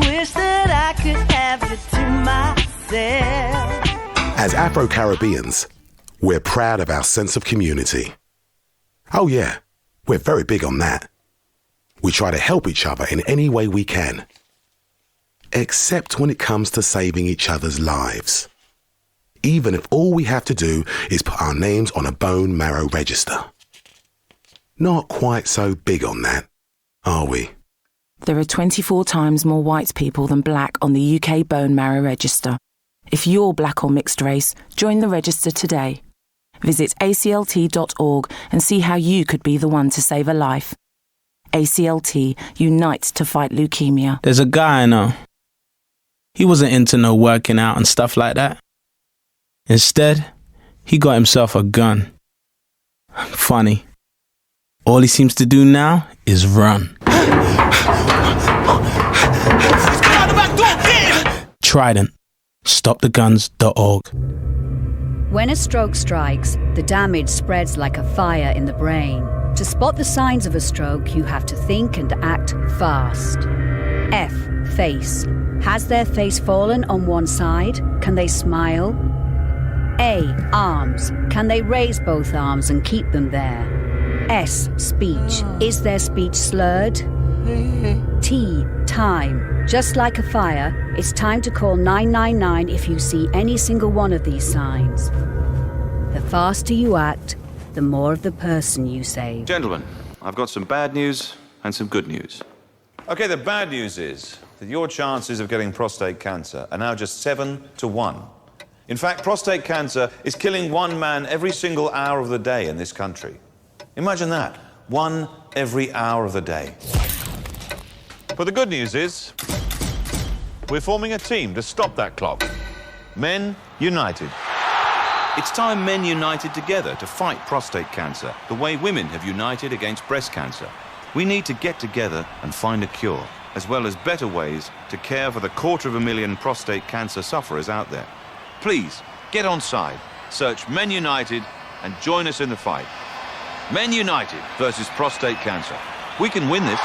Wish that I could have you to myself. As Afro-Caribbeans, we're proud of our sense of community. Oh yeah, we're very big on that. We try to help each other in any way we can, except when it comes to saving each other's lives. Even if all we have to do is put our names on a bone marrow register. Not quite so big on that, are we? There are 24 times more white people than black on the UK bone marrow register. If you're black or mixed race, join the register today. Visit aclt.org and see how you could be the one to save a life. ACLT unites to fight leukemia. There's a guy I know. He wasn't into no working out and stuff like that. Instead, he got himself a gun. Funny. All he seems to do now is run. Trident. StopTheGuns.org. When a stroke strikes, the damage spreads like a fire in the brain. To spot the signs of a stroke, you have to think and act fast. F. Face. Has their face fallen on one side? Can they smile? A. Arms. Can they raise both arms and keep them there? S. Speech. Is their speech slurred? T. Time. Just like a fire, it's time to call 999 if you see any single one of these signs. The faster you act, the more of the person you save. Gentlemen, I've got some bad news and some good news. Okay, the bad news is that your chances of getting prostate cancer are now just 7 to 1. In fact, prostate cancer is killing one man every single hour of the day in this country. Imagine that, 1 every hour of the day. But the good news is, we're forming a team to stop that clock. Men United. It's time men united together to fight prostate cancer, the way women have united against breast cancer. We need to get together and find a cure, as well as better ways to care for the 250,000 prostate cancer sufferers out there. Please, get on side, search Men United and join us in the fight. Men United versus prostate cancer. We can win this.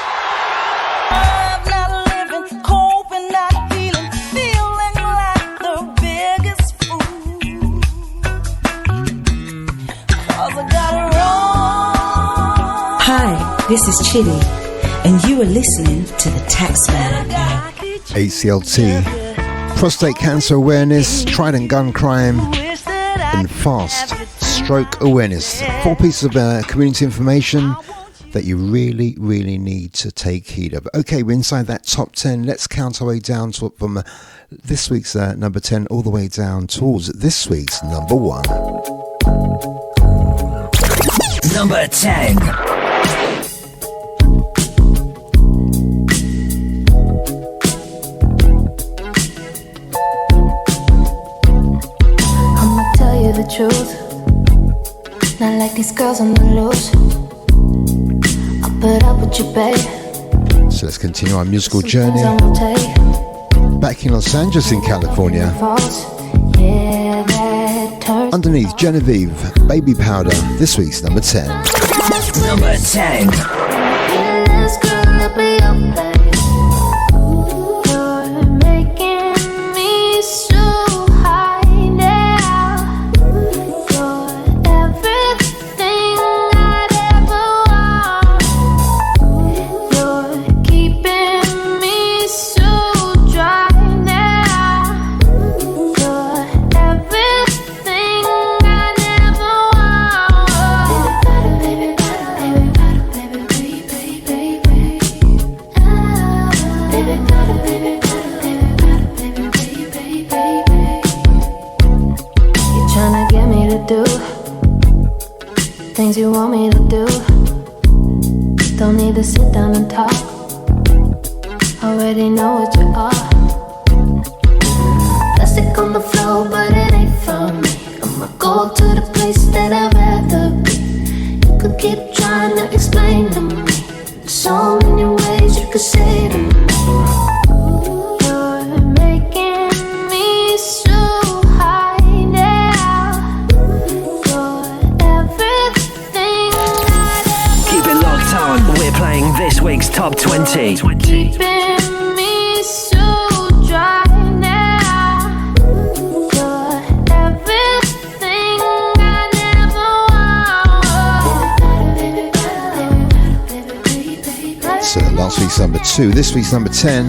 I'm not living, coping, not feeling, feeling like the biggest fool. 'Cause I got it wrong. Hi, this is Chidi, and you are listening to the Taxman. ACLT, prostate cancer awareness, trident gun crime, and fast stroke awareness. 4 pieces of community information that you really, really need to take heed of. Okay, we're inside that top 10. Let's count our way down from this week's number 10 all the way down towards this week's number 1. Number 10. I'ma tell you the truth. Not like these girls on the loose. I'll put up with you, babe. So let's continue our musical journey. I won't take Back in Los Angeles in California. false. Yeah, that turns. Underneath Genevieve, Baby Powder, this week's number 10. Number 10. This girl, let me up, babe. You're making me so high now. You're everything I'd ever want. You're keeping me so dry now. You're everything I never want. Baby, baby, baby, baby, baby. You're tryna get me to do things you want me to do. Don't need to sit down and talk. Already know what you are. Plastic on the floor, but it ain't from me. I'ma go to the place that I'd rather be. You could keep trying to explain to me. There's so many ways you could say to me. You're making me so high now. You're everything I'd ever Keep it locked on. We're playing this week's top 20. keeping me so dry now. You're everything I never want. So last week's number 2, this week's number 10.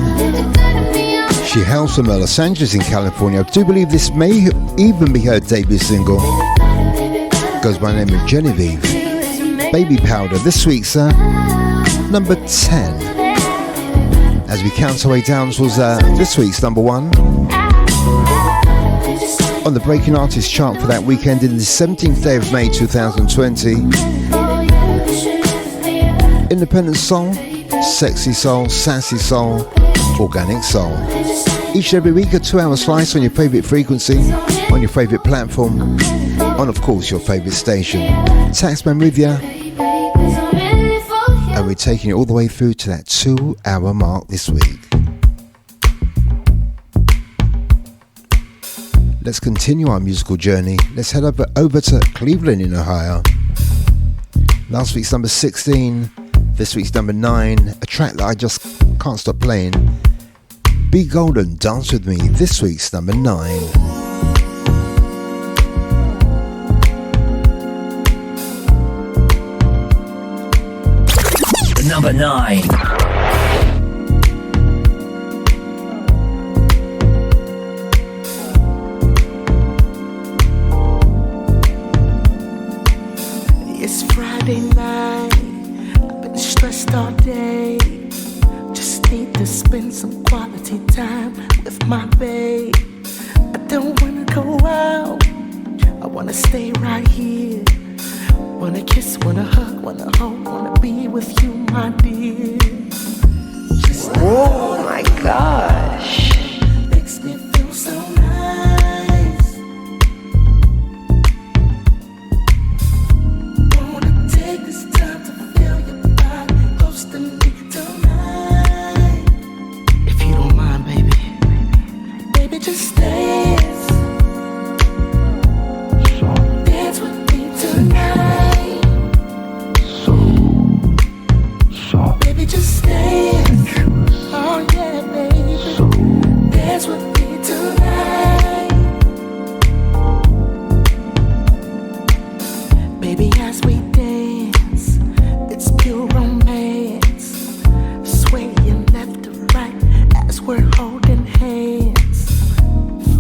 She hails from Los Angeles in California. I do believe this may even be her debut single. Goes by the name of Genevieve. Baby Powder, this week's number 10. As we count our way down towards this week's number 1. On the Breaking Artist chart for that weekend in the 17th day of May 2020. Independent soul, sexy soul, sassy soul, organic soul. Each and every week, a 2-hour slice on your favourite frequency, on your favourite platform, on, of course, your favourite station. Taxman with ya. And we're taking it all the way through to that 2-hour mark this week. Let's continue our musical journey. Let's head over to Cleveland in Ohio. Last week's number 16, this week's number 9, a track that I just can't stop playing. Be Golden, Dance With Me, this week's number 9. Number 9. It's Friday night, I've been stressed all day. Just need to spend some quality time with my babe. I don't wanna go out, I wanna stay right here. Wanna kiss, wanna hug, wanna hold, wanna be with you, my dear. Oh my gosh. Makes me feel so nice. Wanna take this time to feel your body close to me tonight. If you don't mind, baby, baby, just dance. Dance with me tonight. Baby, just dance. Oh yeah, baby. Dance with me tonight. Baby, as we dance, it's pure romance. Swaying left to right as we're holding hands.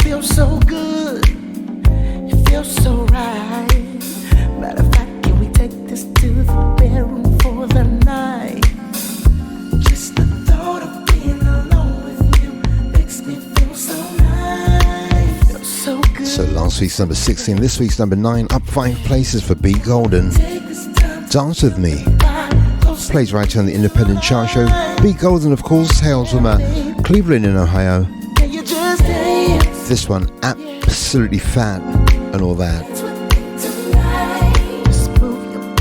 Feels so good, it feels so right. Matter of fact, can we take this to the bedroom for the night? Just the thought of being alone with you makes me feel so nice. Feels so good. So last week's number 16, this week's number 9, up 5 places for Be Golden. Dance With Me. Plays right here on the independent chart show. Be Golden, of course, hails from Cleveland in Ohio. Can you just dance? This one, absolutely fat and all that.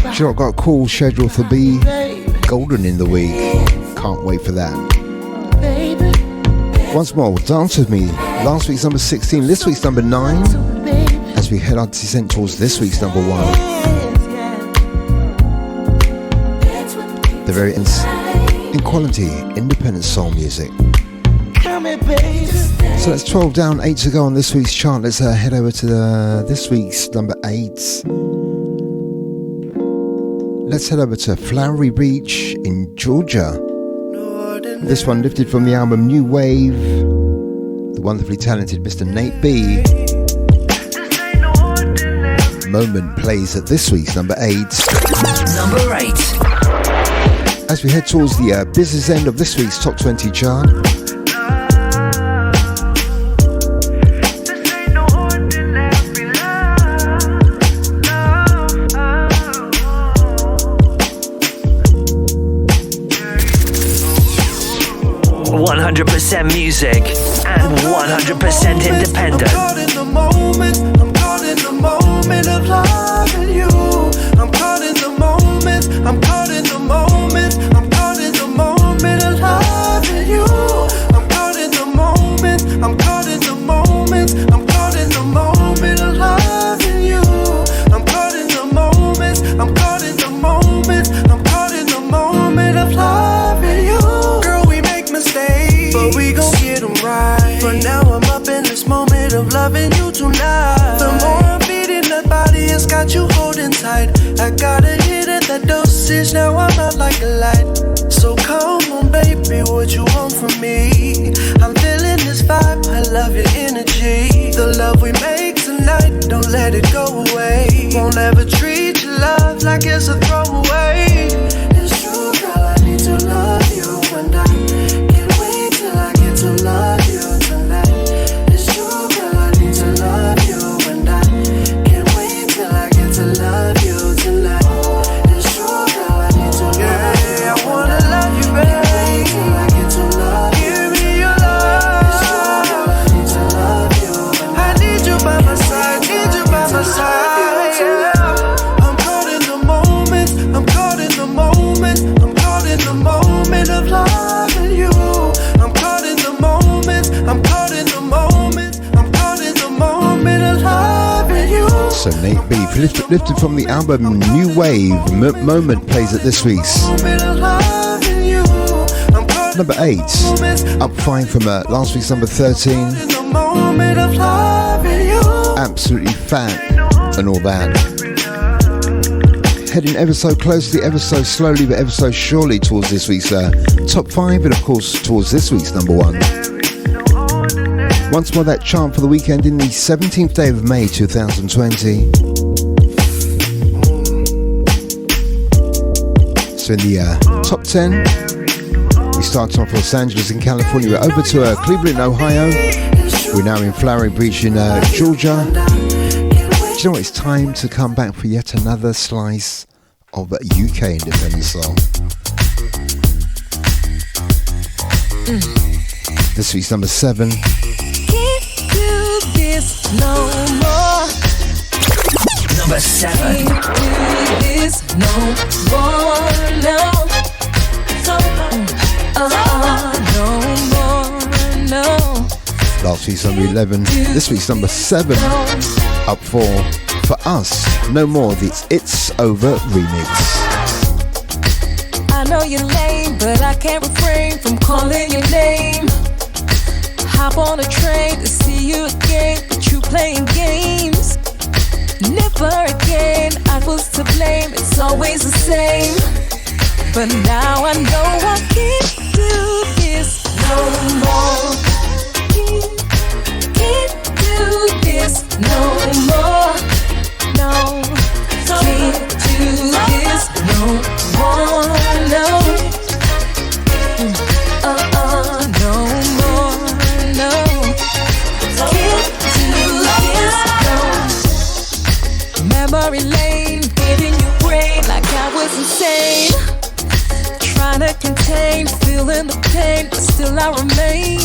Do you know, I've got a cool schedule for Be Golden in the week. Can't wait for that. Once more, Dance With Me. Last week's number 16, this week's number 9. As we head on to descent towards this week's number 1. The very in quality, independent soul music. So that's 12 down, 8 to go on this week's chart. Let's head over to this week's number 8. Let's head over to Flowery Beach in Georgia. This one lifted from the album New Wave. The wonderfully talented Mr. Nate B. Moment plays at this week's number 8. Number 8. As we head towards the business end of this week's Top 20 chart. 100% music and 100% independent. I'm caught in the moment. I'm caught in the moment of loving you. I'm caught in the moment. I'm caught in the moment. I'm caught in the moment of loving you. I'm caught in the moment. I'm caught in the moment. I'm caught in the moment of loving you. I'm caught in the moment. I'm caught in the moment. I'm caught in the moment of loving you. Girl, we make mistakes, but we gon' get them right. For now, I'm up in this moment of loving you tonight. The more I'm feeding that body, it's got you holding tight. I gotta hit at that dosage, now I'm out like a light. So come on, baby, what you want from me? I'm feeling this vibe, I love your energy. The love we make tonight, don't let it go away. Won't ever treat your love like it's a throwaway. It's true, girl, I need to love you and I can't wait till I get to love you tonight. It's true, girl, I need to love you and I can't wait till I get to love you tonight. It's true, girl, I need to love you. Yeah, I wanna love you, baby. Till I get to love you. Give me your love. It's true, lifted from the album New Wave. Moment plays at this week's number 8, up 5 from last week's number 13. Absolutely fat and all that. Heading ever so closely, ever so slowly, but ever so surely towards this week's top 5, and of course towards this week's number 1. Once more, that chart for the weekend in the 17th day of May 2020. So in the top 10, we start off Los Angeles in California. We're over to Cleveland, Ohio. We're now in Flowery Breach in Georgia. Do you know what? It's time to come back for yet another slice of UK independent soul. This week's number 7. Can't do this no more. Number 7. Can't do this no more, no. No more, no. Last week's number 11. This week's number 7. Up 4 for us. No more. It's Over remix. I know you're lame, but I can't refrain from calling your name. Hop on a train to see you again, but you playing games. Never again, I was to blame. It's always the same. But now I know I can't do this no more. Can't do this no more. No, can't do this no more. No, no more. No, can't do this no. Memory lane, getting your brain like I was insane. Trying to contain, feeling the pain, but still I remain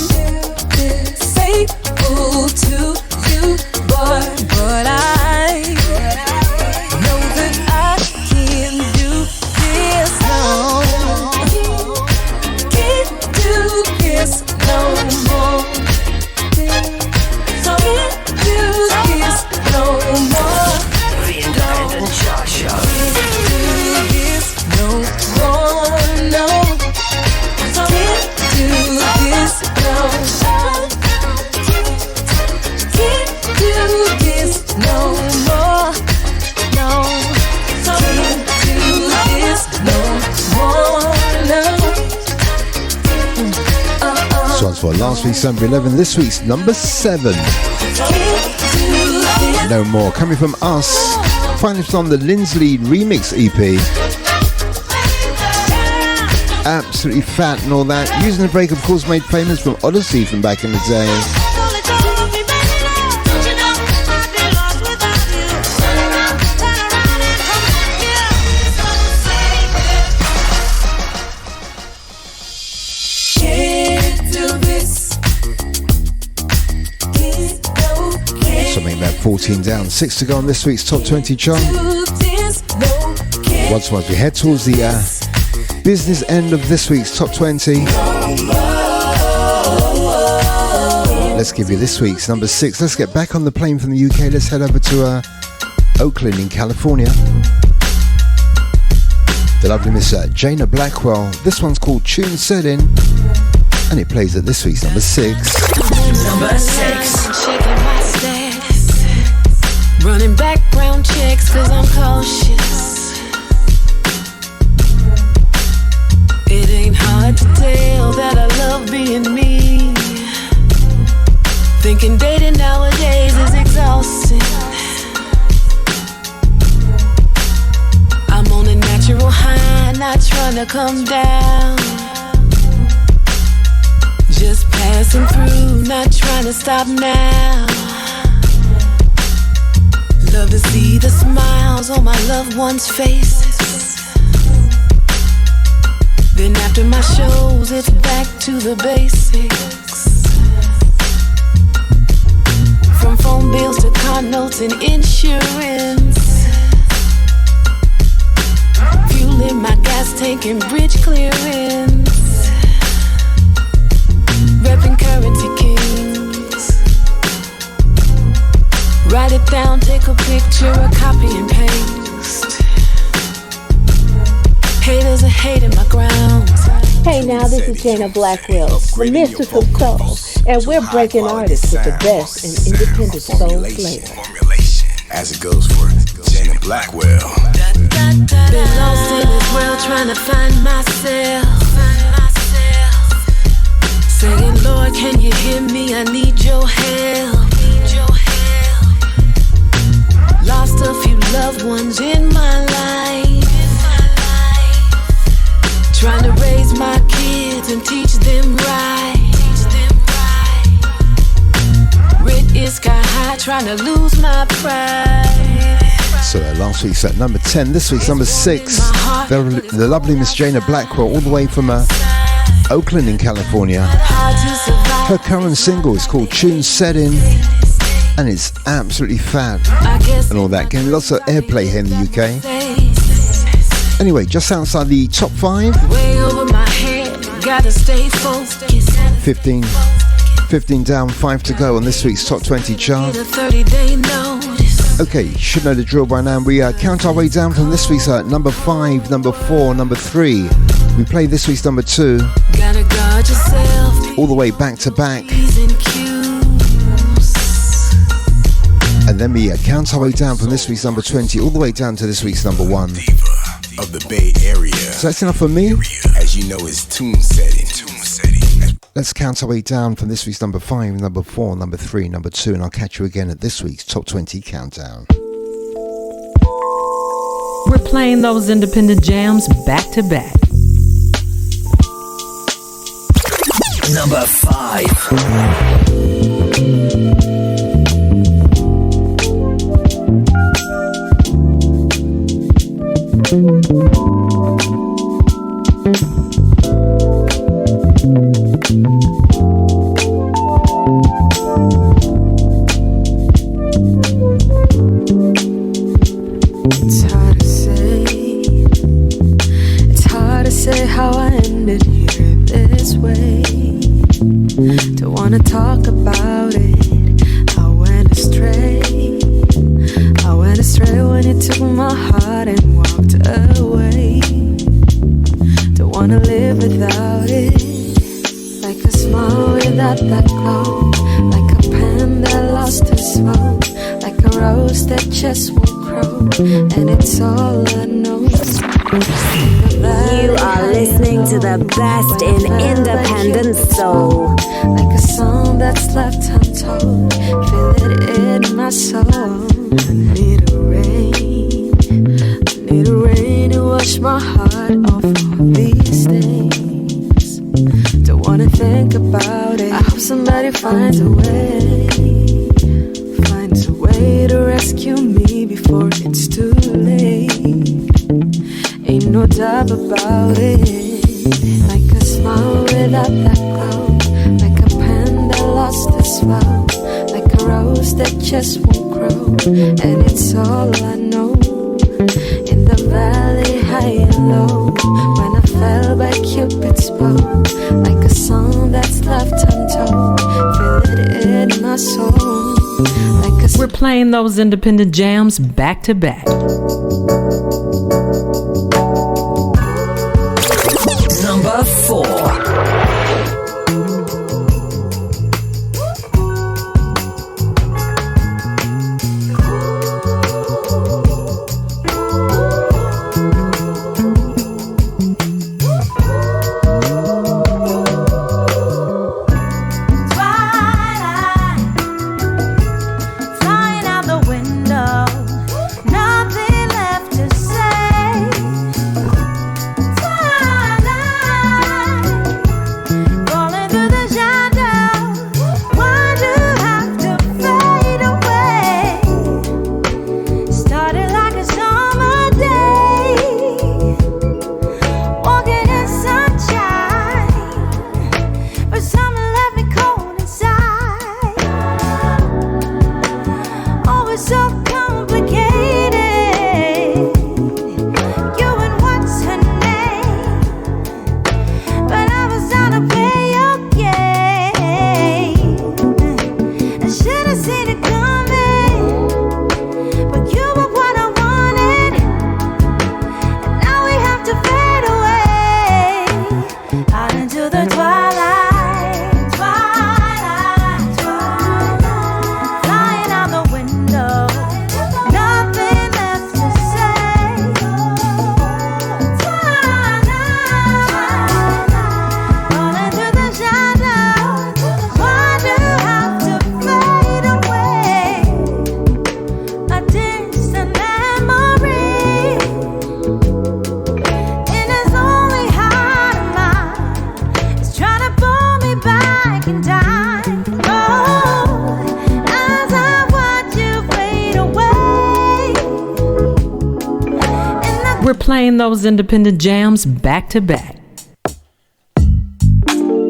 faithful to you, boy. But I know that I can't do this no. Can't do this no more. Can't do this no more. The Independent Chart Show. Can't do this no more. No, can't do this, no. Can't do this no more, no. Can't do this no more, no. So as for last week's number 11, this week's number 7. No more. Coming from us. Finally on the Lindsley Remix EP. Absolutely fat and all that. Using the break, of course, made famous from Odyssey from back in the day. So make that 14 down. 6 to go on this week's top 20 chart. Once more, as we head towards the business end of this week's top 20. Let's give you this week's number 6. Let's get back on the plane from the UK. Let's head over to Oakland in California. The lovely Miss Jana Blackwell. This one's called Tune Set In, and it plays at this week's number 6. Number 6. Checking my status, running background checks 'cause I'm cautious. It ain't hard to tell that I love being me. Thinking dating nowadays is exhausting. I'm on a natural high, not trying to come down. Just passing through, not trying to stop now. Love to see the smiles on my loved ones' faces. Then after my shows, it's back to the basics. From phone bills to car notes and insurance. Fueling my gas tank and bridge clearance. Repping currency kings. Write it down, take a picture, a copy and now, this is Jana Blackwell, the mistress of soul, and we're breaking artists with the best in independent soul flavor. As it goes for Jana Blackwell. Been lost in this world trying to find myself. Saying, Lord, can you hear me? I need your help. Lost a few loved ones in my life. Trying to raise my kids and teach them right. Rent is sky high, trying to lose my pride. So last week's at number 10, this week's number 6. The lovely Miss Jana Blackwell, all the way from Oakland in California. Her current single is called Tune Setting, and it's absolutely fab and all that. Getting lots of airplay here in the UK. Anyway, just outside the top 5. Way over my head, gotta stay focused. 15 down, 5 to go on this week's top 20 chart. Okay, you should know the drill by now. We count our way down from this week's number 5, number 4, number 3. We play this week's number 2. Gotta guard yourself. All the way back to back. And then we count our way down from this week's number 20 all the way down to this week's number 1. Of the Bay Area. So that's enough for me. As you know, it's tune setting. Let's count our way down from this week's number 5, number 4, number 3, number 2, and I'll catch you again at this week's top 20 countdown. We're playing those independent jams back to back. Number 5. It's hard to say how I ended here this way. Don't wanna talk about it. I went astray when you took my heart and walked away. Don't wanna live without it. Like a smile without that glow. Like a pen that lost its flow. Like a rose that just won't grow. And it's all I know. You are listening to the best in independent soul. Like a song that's left untold. Feel it in my soul. I need a rain to wash my heart off all these things. Don't wanna think about it. I hope somebody finds a way to rescue me before it's too late. Ain't no doubt about it. Like a smile without that glow. Like a pen that lost its flow. Like a rose that just won't grow. And it's all I know. In the valley, high and low. When I fell by Cupid's bow. Like a song that's left untold. Feel it in my soul. Like We're playing those independent jams back to back. Number 4. We're playing those independent jams back to back.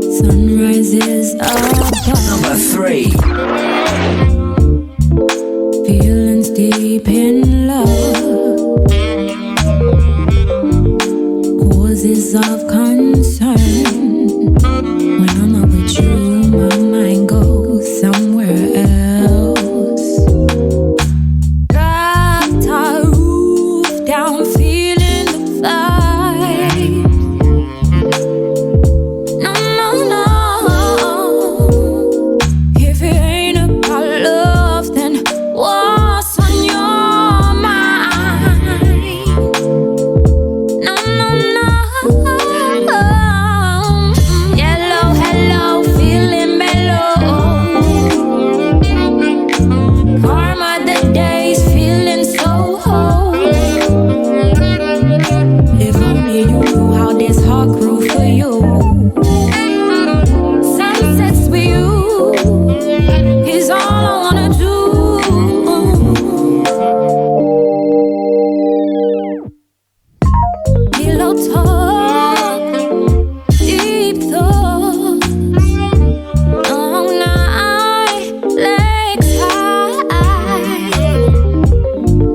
Sunrises up. Number 3. Feelings deep in love. Causes of concern. When I'm not with you, my mind goes somewhere else. Dropped our roof down, feeling the vibe. No, no, no. If it ain't about love, then what's on your mind? No, no, no. Yellow, hello, feeling mellow. Karma, the days feeling so whole. If only you knew how this heart grew for you. Sunsets with you is all I wanna do. Pillow talk, deep thought, all night, legs high.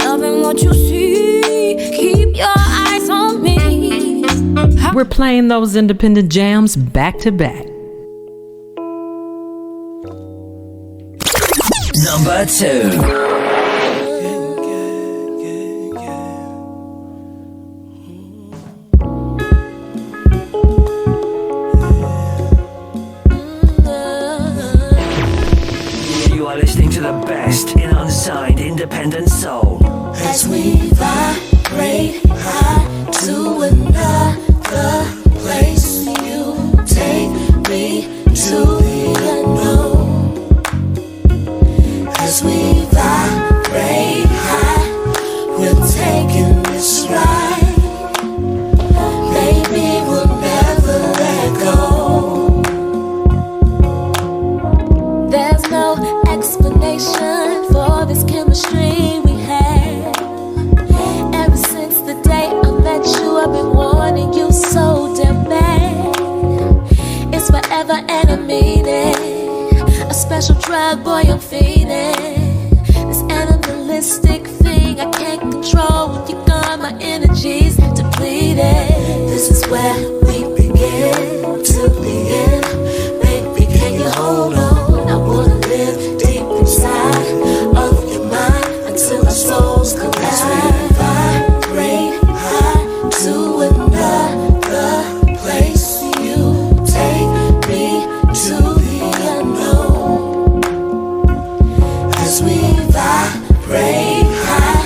Loving what you see, keep your eyes on me. We're playing those independent jams back to back. Number 2. You are listening to the best in unsigned independent soul. As we vibrate high to another place, you take me to the unknown. As we vibrate high, we're taking this ride. Baby, we'll never let go. There's no explanation for this chemistry we have. Ever since the day I met you, I've been wanting you so damn bad. It's forever and I mean it. A special drug, boy, I'm feeding. This animalistic thing I can't control. When you're gone, my energy's depleted. This is where we begin to the end. Baby, can you hold on? I wanna live deep inside of your mind until our souls collide. Vibrate high to another place. You take me to the unknown. As we vibrate high,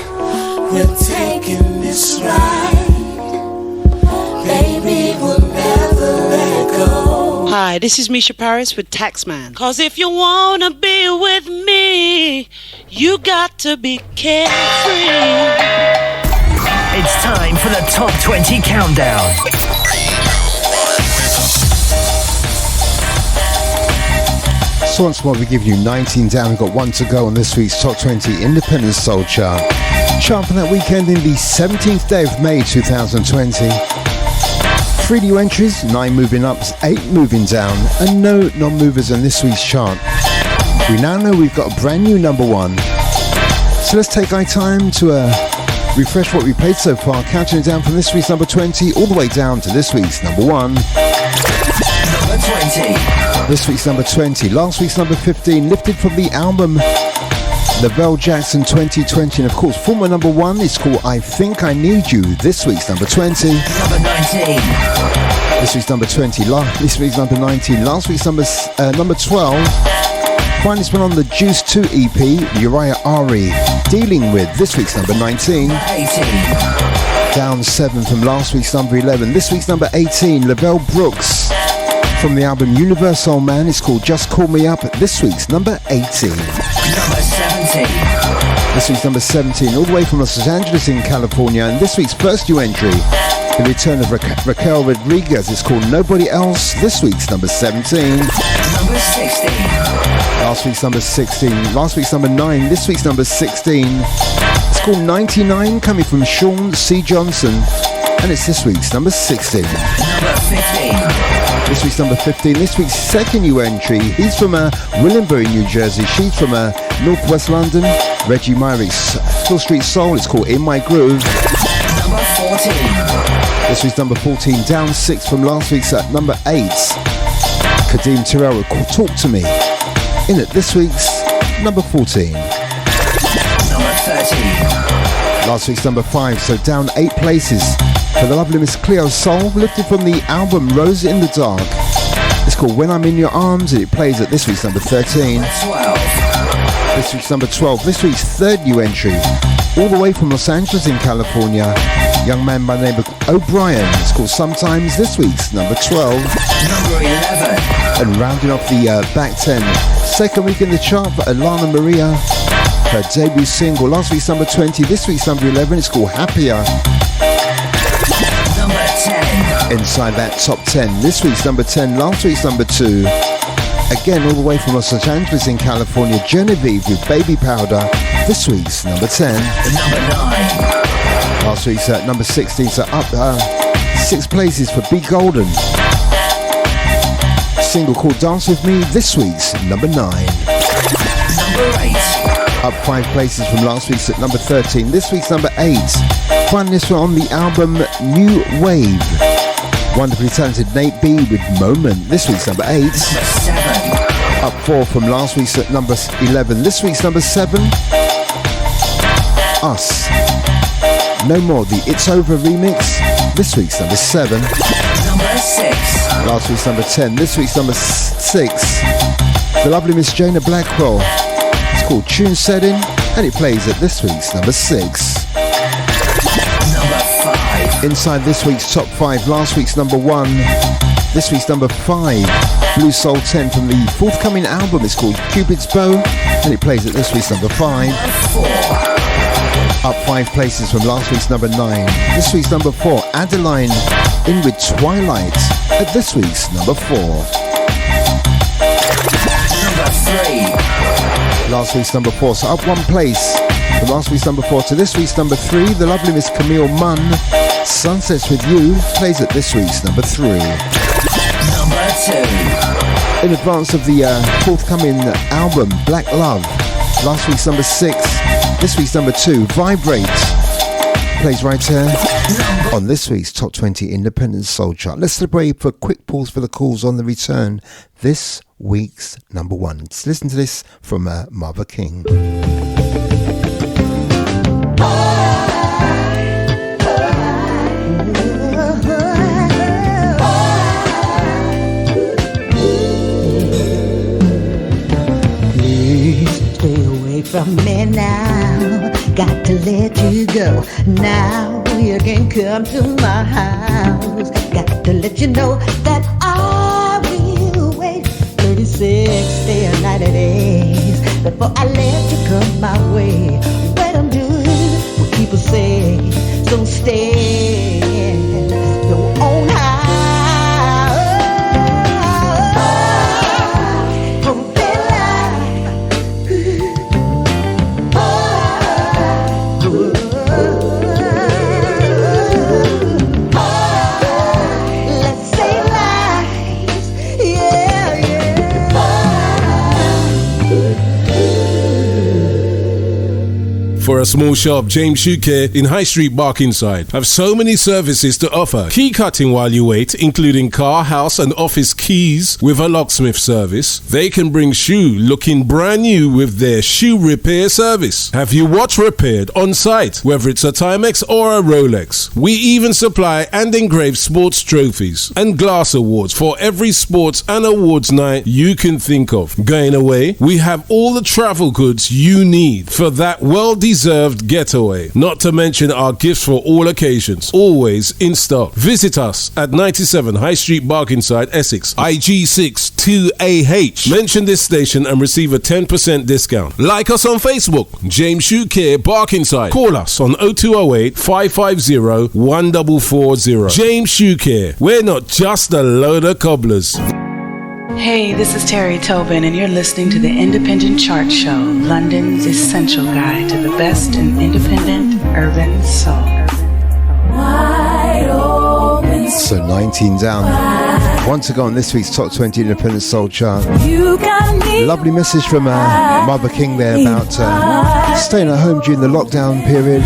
we're taking this ride. Baby, we'll never let go. Hi, this is Misha Paris with Taxman. Cause if you wanna be with me, you got to be carefree. It's time for the Top 20 Countdown. So once more, we give you 19 down. We've got 1 to go on this week's Top 20 Independent Soul Chart. Chart for that weekend in the 17th day of May 2020. 3 new entries, 9 moving ups, 8 moving down, and no non-movers on this week's chart. We now know we've got a brand new number 1. So let's take our time to refresh what we played so far, counting it down from this week's number 20 all the way down to this week's number 1. Number 20. This week's number 20. Last week's number 15, lifted from the album Lavelle Jackson 2020. And of course, former number 1 is called I Think I Need You. This week's number 20. Number 19. This week's number 20. This week's number 19. Last week's number 12. Finest one on the Juice 2 EP, Uriah Ari. Dealing with this week's number 19. 18. Down 7 from last week's number 11. This week's number 18, Lavelle Brooks. From the album Universal Man, it's called Just Call Me Up. This week's number 18. Number 17. This week's number 17, all the way from Los Angeles in California. And this week's first new entry, the return of Raquel Rodriguez. It's called Nobody Else. This week's number 17. Number 16. Last week's number 16. Last week's number 9. This week's number 16. It's called 99, coming from Sean C. Johnson. And it's this week's number 16. Number 15. This week's number 15. This week's second new entry. He's from Williambury, New Jersey. She's from Northwest London. Reggie Myrick's Hill Street Soul. It's called In My Groove. Number 14. This week's number 14. Down 6 from last week's at number 8. Kadeem Terrell will Talk to Me. In it, this week's number 14. Number 13. Last week's number 5, so down 8 places for the lovely Miss Cleo Soul, lifted from the album Rose in the Dark. It's called When I'm in Your Arms, and it plays at this week's number 13. 12. This week's number 12, this week's third new entry, all the way from Los Angeles in California. Young man by the name of O'Brien. It's called Sometimes, this week's number 12. Number 11. And rounding off the back 10, second week in the chart for Alana Maria. Her debut single, last week's number 20, this week's number 11, it's called Happier. Number 10. Inside that top 10, this week's number 10, last week's number 2. Again, all the way from Los Angeles in California, Genevieve with Baby Powder, this week's number 10. Number 9. Last week's number 16, so up 6 places for B. Golden. Single called Dance With Me, this week's number 9. Number 8. Up 5 places from last week's at number 13. This week's number 8. Find this one on the album New Wave. Wonderfully talented Nate B with Moment. This week's number 8. Number 7. Up 4 from last week's at number 11. This week's number 7. Us. No More, the It's Over remix. This week's number 7. Number 6. Last week's number 10. This week's number 6. The lovely Miss Jana Blackwell. Called Tune Setting, and it plays at this week's number 6. Number 5. Inside this week's top 5, last week's number 1, this week's number 5, Blue Soul 10 from the forthcoming album. It's called Cupid's Bow, and it plays at this week's number 5. Up 5 places from last week's number 9. This week's number 4, Adeline in with Twilight at this week's number 4. Number 3. Last week's number 4, so up 1 place from last week's number 4 to this week's number 3. The lovely Miss Camille Munn, Sunsets With You, plays at this week's number 3. Number 2. In advance of the forthcoming album Black Love, last week's number 6, this week's number 2, Vibrate, plays right here on this week's Top 20 Independent Soul Chart. Let's celebrate for a quick pause for the calls on the return. This week's number 1. Let's listen to this from Marva King. Please stay away from me now. Got to let you go. Now you can come to my house. Got to let you know that I will wait 36, 90 days before I let you come my way. What I'm doing, what people say, so stay your own house. For a small shop, James Shoe Care in High Street, Barkingside have so many services to offer. Key cutting while you wait, including car, house and office keys with a locksmith service. They can bring shoe looking brand new with their shoe repair service. Have your watch repaired on site, whether it's a Timex or a Rolex. We even supply and engrave sports trophies and glass awards for every sports and awards night you can think of. Going away, we have all the travel goods you need for that well-deserved getaway. Not to mention our gifts for all occasions, always in stock. Visit us at 97 High Street, Barkingside, Essex, IG6 2AH. Mention this station and receive a 10% discount. Like us on Facebook, James Shoe Care, Barkingside. Call us on 0208 550 1440. James Shoe Care. We're not just a load of cobblers. Hey, this is Terry Tobin, and you're listening to the Independent Chart Show, London's essential guide to the best in independent urban soul. So 19 down. One to go on this week's Top 20 Independent Soul Chart. Lovely message from Mother King there about staying at home during the lockdown period.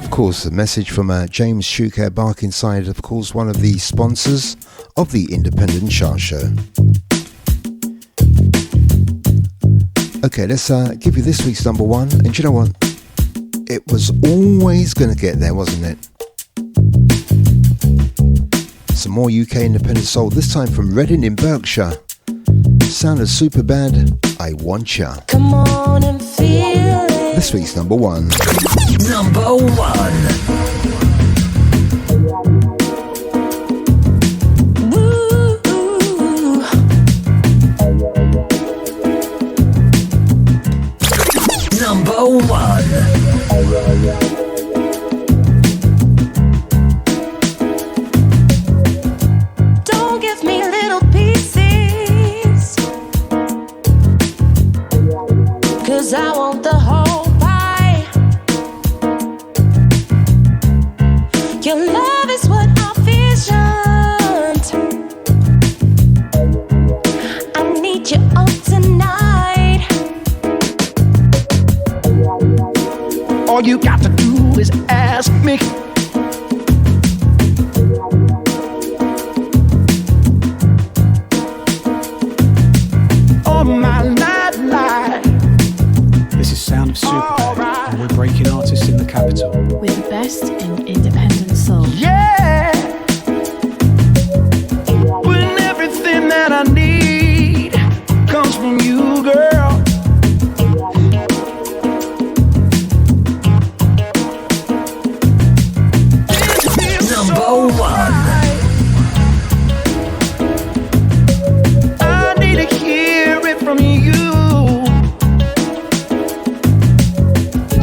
Of course, a message from James Showcasing Barkingside, of course, one of the sponsors of the Independent Chart Show. Okay, let's give you this week's number one. And you know what? It was always going to get there, wasn't it? Some more UK independent soul, this time from Reading in Berkshire. Sound of Superbad, I Want Ya. Come on and feel it. This week's number one. Number one. Number one. Don't give me little pieces, 'cause I want the whole pie. Your love is what I visioned. I need you all tonight. All you got to do is ask me. All my life. This is Sound of Superbad, and we're breaking artists in the capital. With the best in independent soul. Yeah. When everything that I need comes from you, girl. Number one. I need to hear it from you.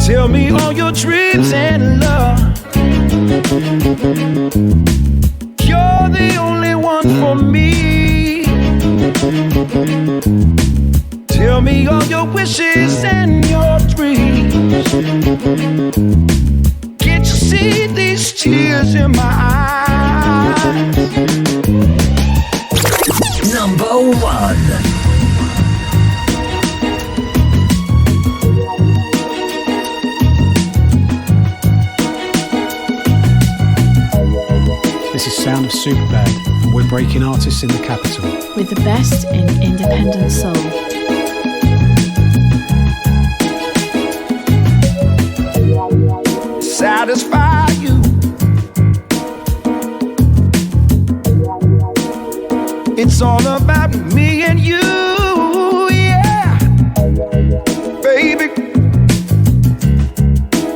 Tell me all your dreams and love. You're the only one for me. Tell me all your wishes and your dreams. Can't you see these tears in my eyes? Number one. This is Sound of Superbad, and we're breaking artists in the capital. With the best in independent soul. Satisfy you. It's all about me and you, yeah, baby.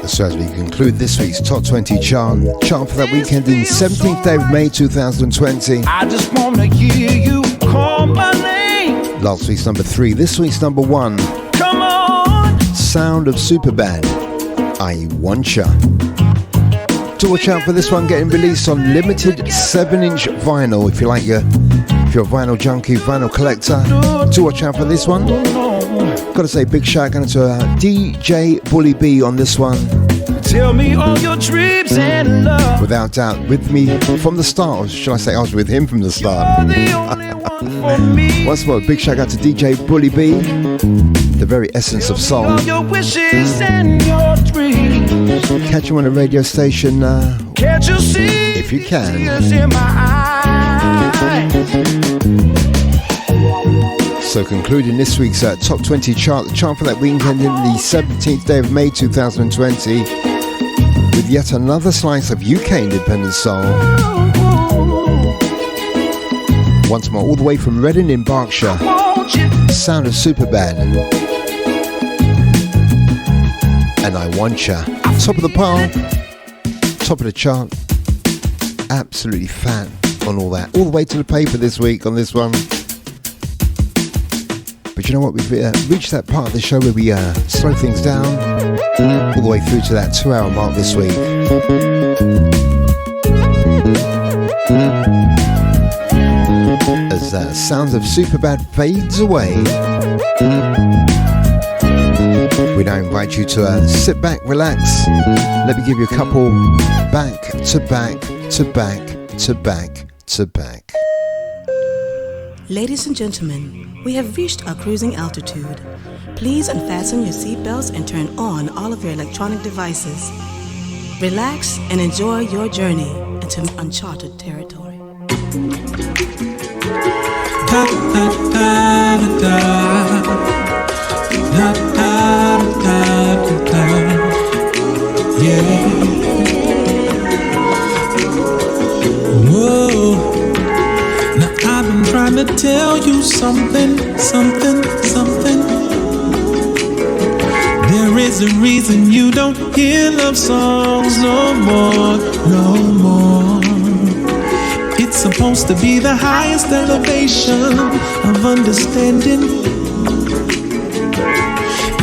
So as we conclude this week's Top 20 chart for that weekend in 17th day of May 2020. I just wanna hear you call my name. Last week's number 3, this week's number 1. Come on. Sound of Superbad, I Want Ya. To watch out for this one getting released on limited 7-inch vinyl. If you're a vinyl junkie, vinyl collector, to watch out for this one. Gotta say big shout out to DJ Bully B on this one. Tell me all your dreams and love. Without doubt, with me from the start, or should I say I was with him from the start. Once more, big shout out to DJ Bully B, the very essence of soul. All your wishes and your dreams. Catch him on a radio station Can't you see if you can. tears in my eyes? So concluding this week's Top 20 chart, the chart for that weekend in the 17th day of May 2020, with yet another slice of UK independent soul. Once more, all the way from Reading in Berkshire, Sound of Superbad, and I Want Ya. Top of the pile, top of the chart, absolutely fat on all that. All the way to the paper this week on this one. But you know what, we've reached that part of the show where we slow things down all the way through to that 2-hour mark this week. As sounds of Superbad fades away. We now invite you to sit back, relax. Let me give you a couple back to back to back to back to back. Ladies and gentlemen, we have reached our cruising altitude. Please unfasten your seatbelts and turn on all of your electronic devices. Relax and enjoy your journey into uncharted territory. Da, da, da, da, da. Da, da, da, da, da. Yeah. Whoa. Now I've been trying to tell you something. There is a reason you don't hear love songs no more. It's supposed to be the highest elevation of understanding,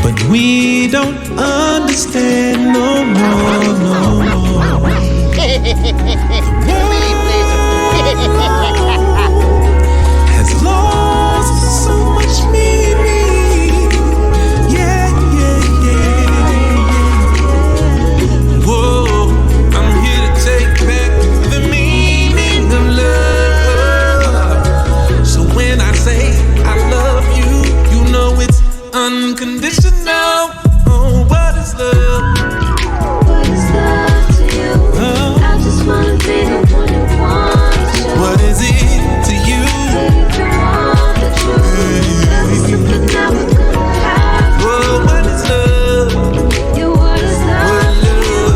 but we don't understand no more. Has lost so much meaning. Yeah. Whoa, I'm here to take back the meaning of love. So when I say I love you, you know it's unconditional. Oh, what is love? What is love to you? I just wanna be the one who wants you. What is it to you? If you want the truth, tell me something that we're gonna have. Oh, what is love? Yeah, what is love to you?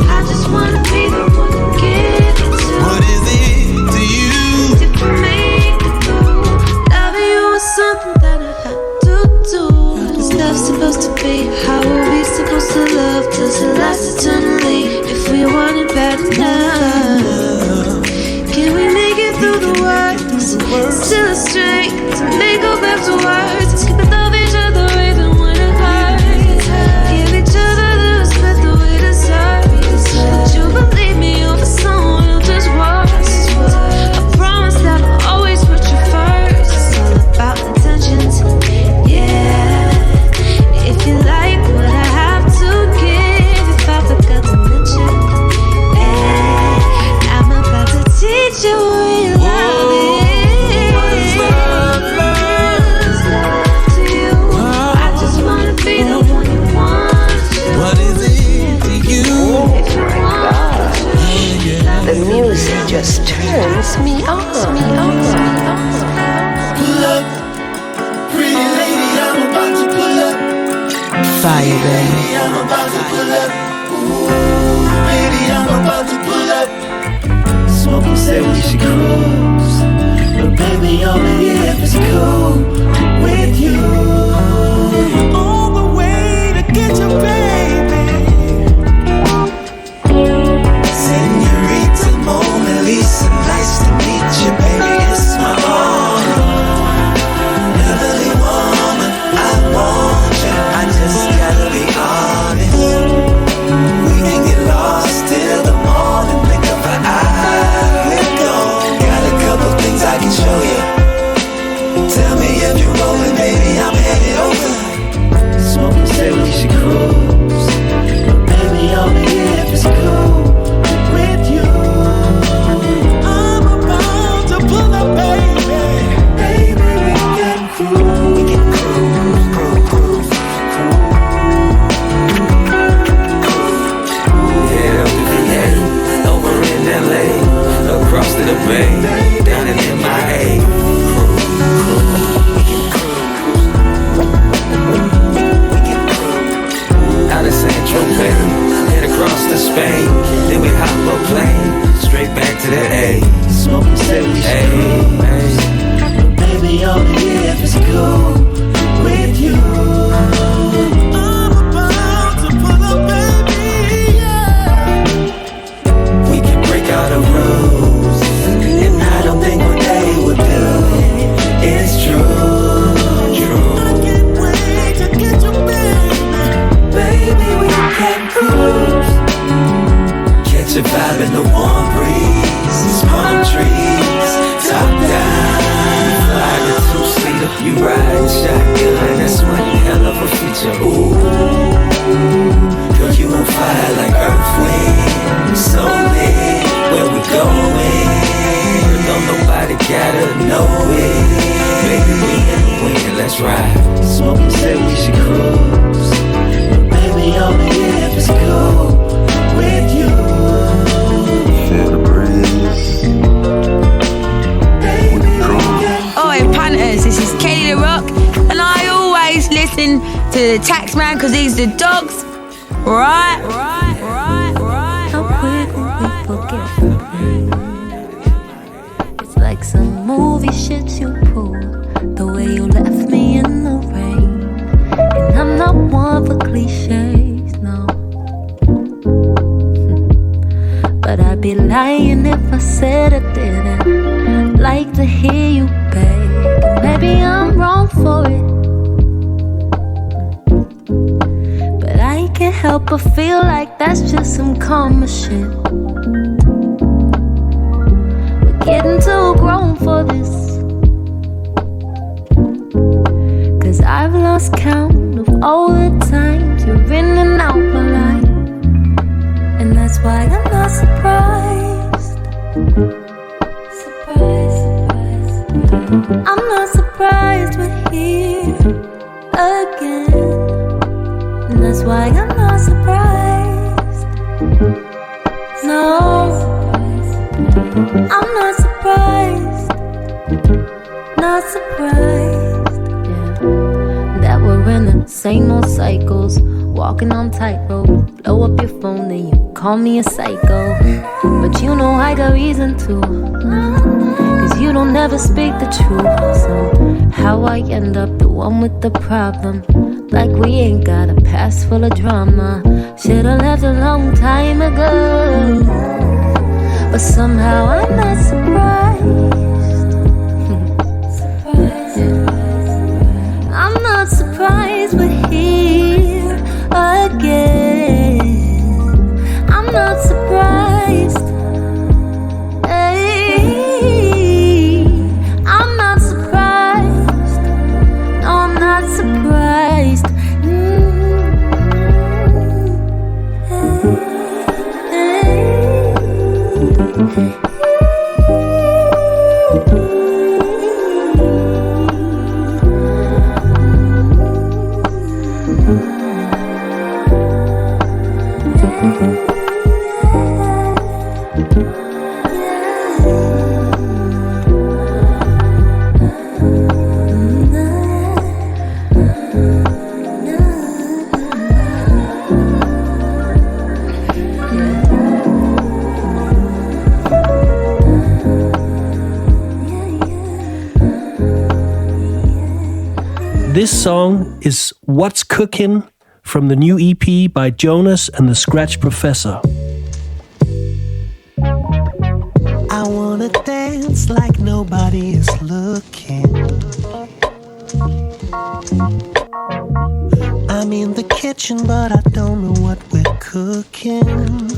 I just wanna be the one who gives it to. What is it to you? If you make it through, loving you is something that I have to do. Is love supposed to be? How are we supposed to love? Does it last eternally? If we want it bad enough, can we make it through the worst? Still a strength to make up after words. Can we love each other even when it hurts? Give each other the respect that we deserve. Would you believe me over someone else's words? I promise that I'll always put you first. It's all about intentions, yeah. If you like what I have to give, if I forgot to mention, yeah, I'm about to teach you what you love is. What is love to you? I just wanna be the one who wants you. What is it to you? If you want The music just turns me on. Pull up, pretty lady, I'm about to pull up. Fire, baby. I'm about to pull up. Ooh, baby, I'm about to pull up. Smoking said we should cruise, but baby, only if it's cool with you. On the way to get you, baby. Senorita Mona Lisa, nice to meet you, baby. It's my honor. Heavenly woman, I want you. I just gotta be honest. We can get lost till the morning. Think of an eye, we're gone. Got a couple things I can show you. Tell me if you're rolling, baby, I'm headed over. Smoking said we should cruise, but baby, only if it's cool with you. I'm about to pull up, baby. Baby, we can cruise. We can cruise. Yeah, over in LA, across to the bay, down in MIA. Out of San Tropez, head across to Spain, then we hop a plane, straight back to the A. Smoking said we should cruise, but baby, only if it's cool with you. I'm about to pull up, baby, yeah. We can break all the rules, and I don't think what they would do is true. I can't wait to get you, baby, we can cruise. Catch a vibe in the warm breeze, palm trees, top down, fly You riding shotgun, that's one hell of a feature. Ooh, girl, you on fire like earth, wind, so lit. Where we going? Girl, don't nobody gotta know it. Baby, we in the wind, let's ride. Smoking said we should cruise, but baby, only if it's cool with you. Feel the breeze. Oi, punters, this is Kelly the Rock, and I always listen to the Taxman because he's the dogs. Right. How quick we forget something. It's like some movie shit you pulled, the way you left me in the rain. And I'm not one for cliches, no. But I'd be lying if I said I didn't like to hear you beg. And maybe I'm wrong for it, but I can't help but feel like that's just some karma shit. We're getting too grown for this, 'cause I've lost count of all the times you're in and out my life. And that's why I'm not surprised. I'm not surprised we're here again. And that's why I'm not surprised. No, I'm not surprised. Not surprised, yeah, that we're in the same old cycles, walking on tightrope. Blow up your phone, then you call me a psycho. But you know I got reason to, 'cause you don't ever speak the truth. So how I end up the one with the problem, like we ain't got a past full of drama. Should've left a long time ago, but somehow I'm not surprised. I'm not surprised we're here again. I'm not surprised. Hey, I'm not surprised. No, I'm not surprised. This song is What's Cookin' from the new EP by Jonas and the Scratch Professor. I wanna dance like nobody is looking. I'm in the kitchen, but I don't know what we're cooking.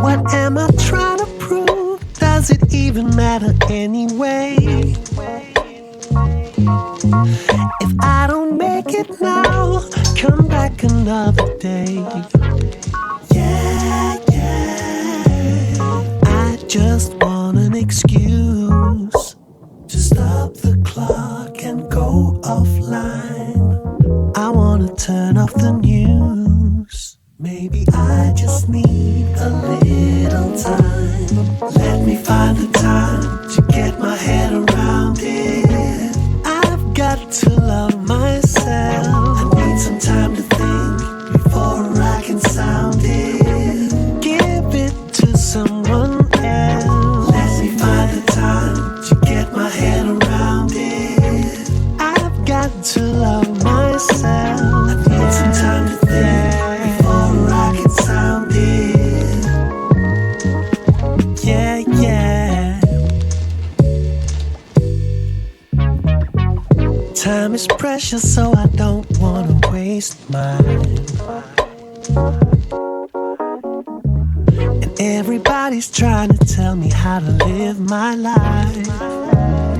What am I trying to prove? Does it even matter anyway? If I don't make it now, come back another day. Yeah, I just want an excuse to stop the clock and go offline. I wanna turn off the news. Maybe I just need a little time. Let me find the time to get my head around it. I've got to love myself. I need some time to think before I can sound it. Give it to someone else. Let me find the time to get my head around it. I've got to love myself. I need some time to think before I can sound it. Yeah. Time is precious, so I don't wanna waste mine. And everybody's trying to tell me how to live my life.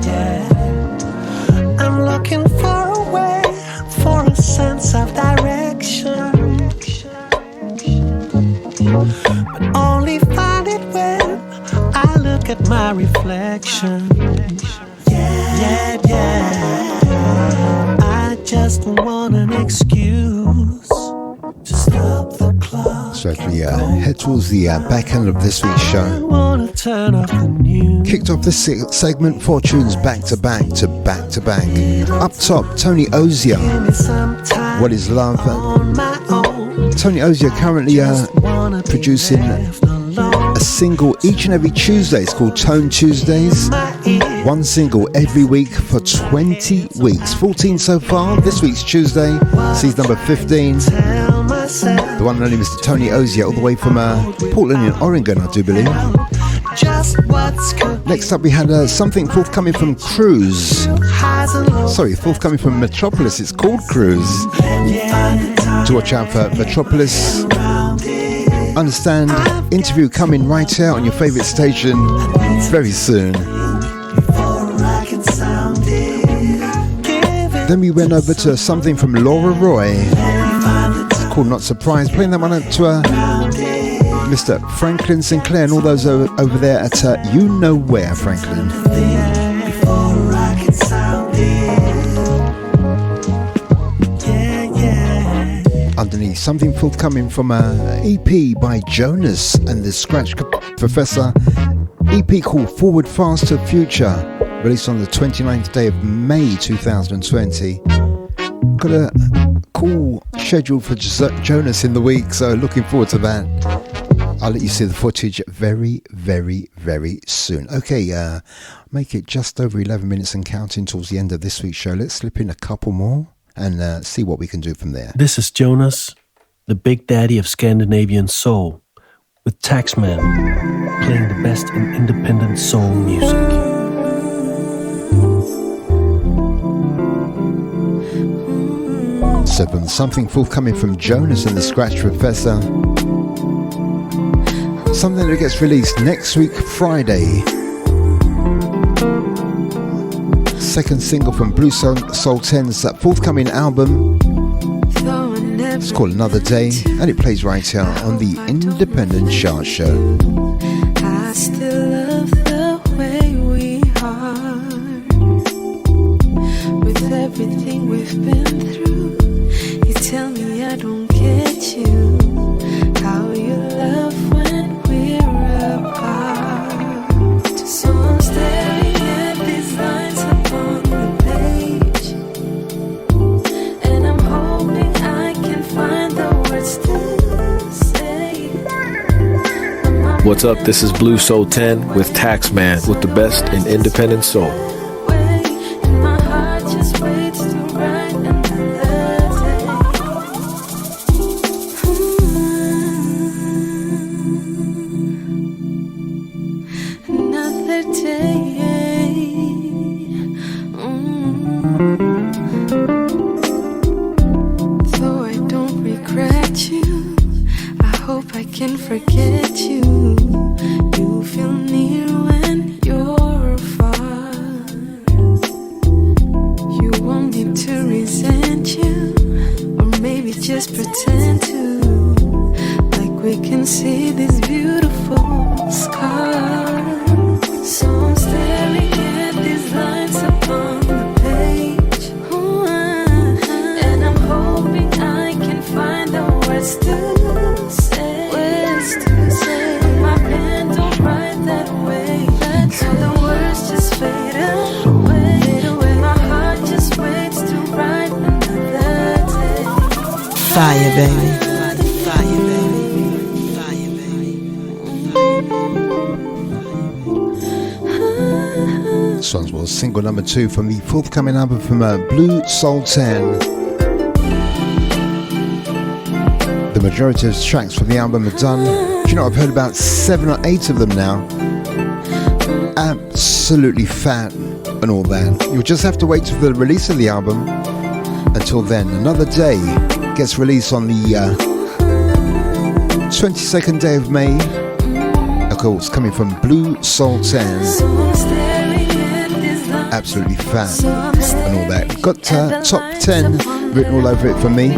yeah. I'm looking for a way, for a sense of direction, but only find it when I look at my reflection. Yeah, yeah. I just want an excuse to stop the clock. So as we head towards the back end of this week's show, Turn off the news. kicked off this segment, 4 tunes back to back to back to back. Up top, Tony Ozier, What Is Love? Tony Ozier currently producing a single each and every Tuesday. It's called Tone Tuesdays. One single every week for 20 weeks. 14 so far. This week's Tuesday sees number 15. The one and only Mr. Tony Ozier, all the way from Portland in Oregon, I do believe. Next up we had something forthcoming from Cruise. Sorry, forthcoming from Metropolis. It's called Cruise. To watch out for Metropolis. Understand, interview coming right here on your favourite station very soon. Then we went over to something from Laura Roy. It's called Not Surprised. Playing that one up to Mr. Franklin Sinclair and all those over there at You Know Where, Franklin. Underneath, something forthcoming from EP by Jonas and the Scratch Professor. EP called Forward Fast to Future, released on the 29th day of May 2020. Got a cool schedule for Jonas in the week, so looking forward to that. I'll let you see the footage very, very, very soon. Okay, make it just over 11 minutes and counting towards the end of this week's show. Let's slip in a couple more and see what we can do from there. This is Jonas, the big daddy of Scandinavian soul, with Taxman, playing the best in independent soul music. So from something forthcoming from Jonas and the Scratch Professor, something that gets released next week, Friday. Second single from Blue Soul 10's forthcoming album. It's called Another Day, and it plays right here on the Independent Chart Show. I still love the way we are, with everything we've been through. You tell me I don't get you, how you love when we're apart. So I'm staring at these lines upon the page, and I'm hoping I can find the words to say. What's up? This is Blue Soul 10 with Taxman, with the best in independent soul. And my heart just waits to write another day. Another day. Though I don't regret you, I hope I can forget you. You feel near when you're far. You want me to resent you, or maybe just pretend to, like we can see these beautiful scars. So I'm staring at these lines upon the page, and I'm hoping I can find the words to say. My pen don't write that way, so the words just fade away. My heart just waits to write another day. Fire, baby. Fire, baby. This one was single number 2 from the forthcoming album from Blue Soul 10. The majority of tracks from the album are done. Do you know, I've heard about 7 or 8 of them now. Absolutely fat and all that. You'll just have to wait for the release of the album. Until then, Another Day gets released on the 22nd day of May. Of course, coming from Blue Soul 10. Absolutely fat and all that. Got top 10 written all over it for me.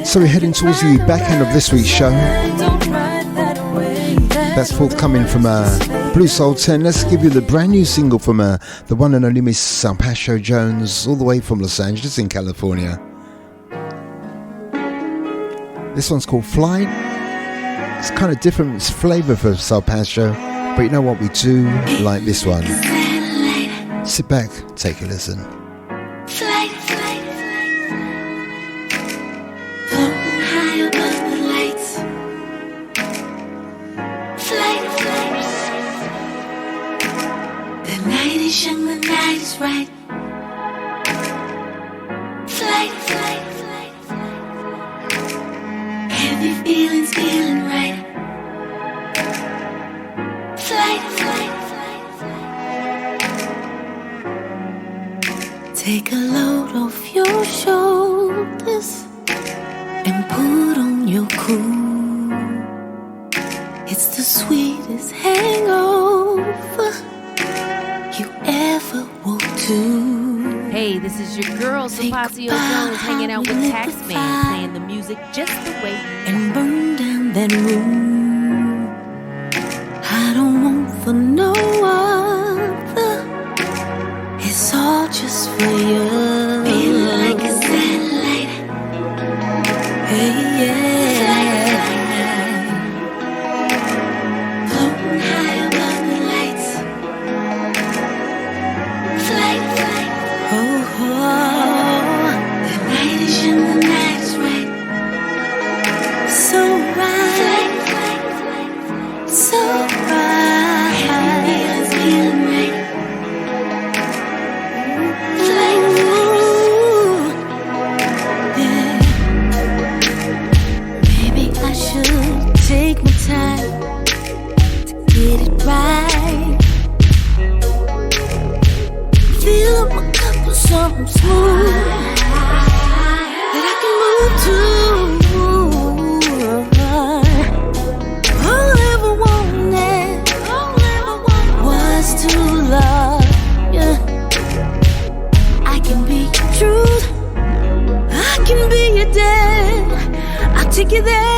So we're heading towards the back end of this week's show. That's forthcoming from Blue Soul 10. Let's give you the brand new single from the one and only Miss Salpasho Jones, all the way from Los Angeles in California. This one's called Flight. It's kind of different flavour for Salpasho, but you know what, we do like this one. Sit back, take a listen. Flight, flight, floating high above the lights. Flight, flight, the night is young, the night is right. Flight, flight, flight, heavy feelings feeling right. Flight, flight, take a load off your shoulders and put on your cool. It's the sweetest hangover you ever walked to. Hey, this is your girl, Sapasio Jones, hanging out with Taxman, playing the music just the way you and burn down that room. I don't want for no other. It's all just for you. Feeling like a satellite. Hey, yeah. Floating high above the lights. Flight, flight. Oh, oh. The night is young, the night is right. So right. Flight, flight, flight, flight. So right. Feelings feeling right. Take my time to get it right. Fill up my cup with something smooth that I can move to. All I ever wanted was to love you. I can be your truth, I can be your dad. I'll take you there.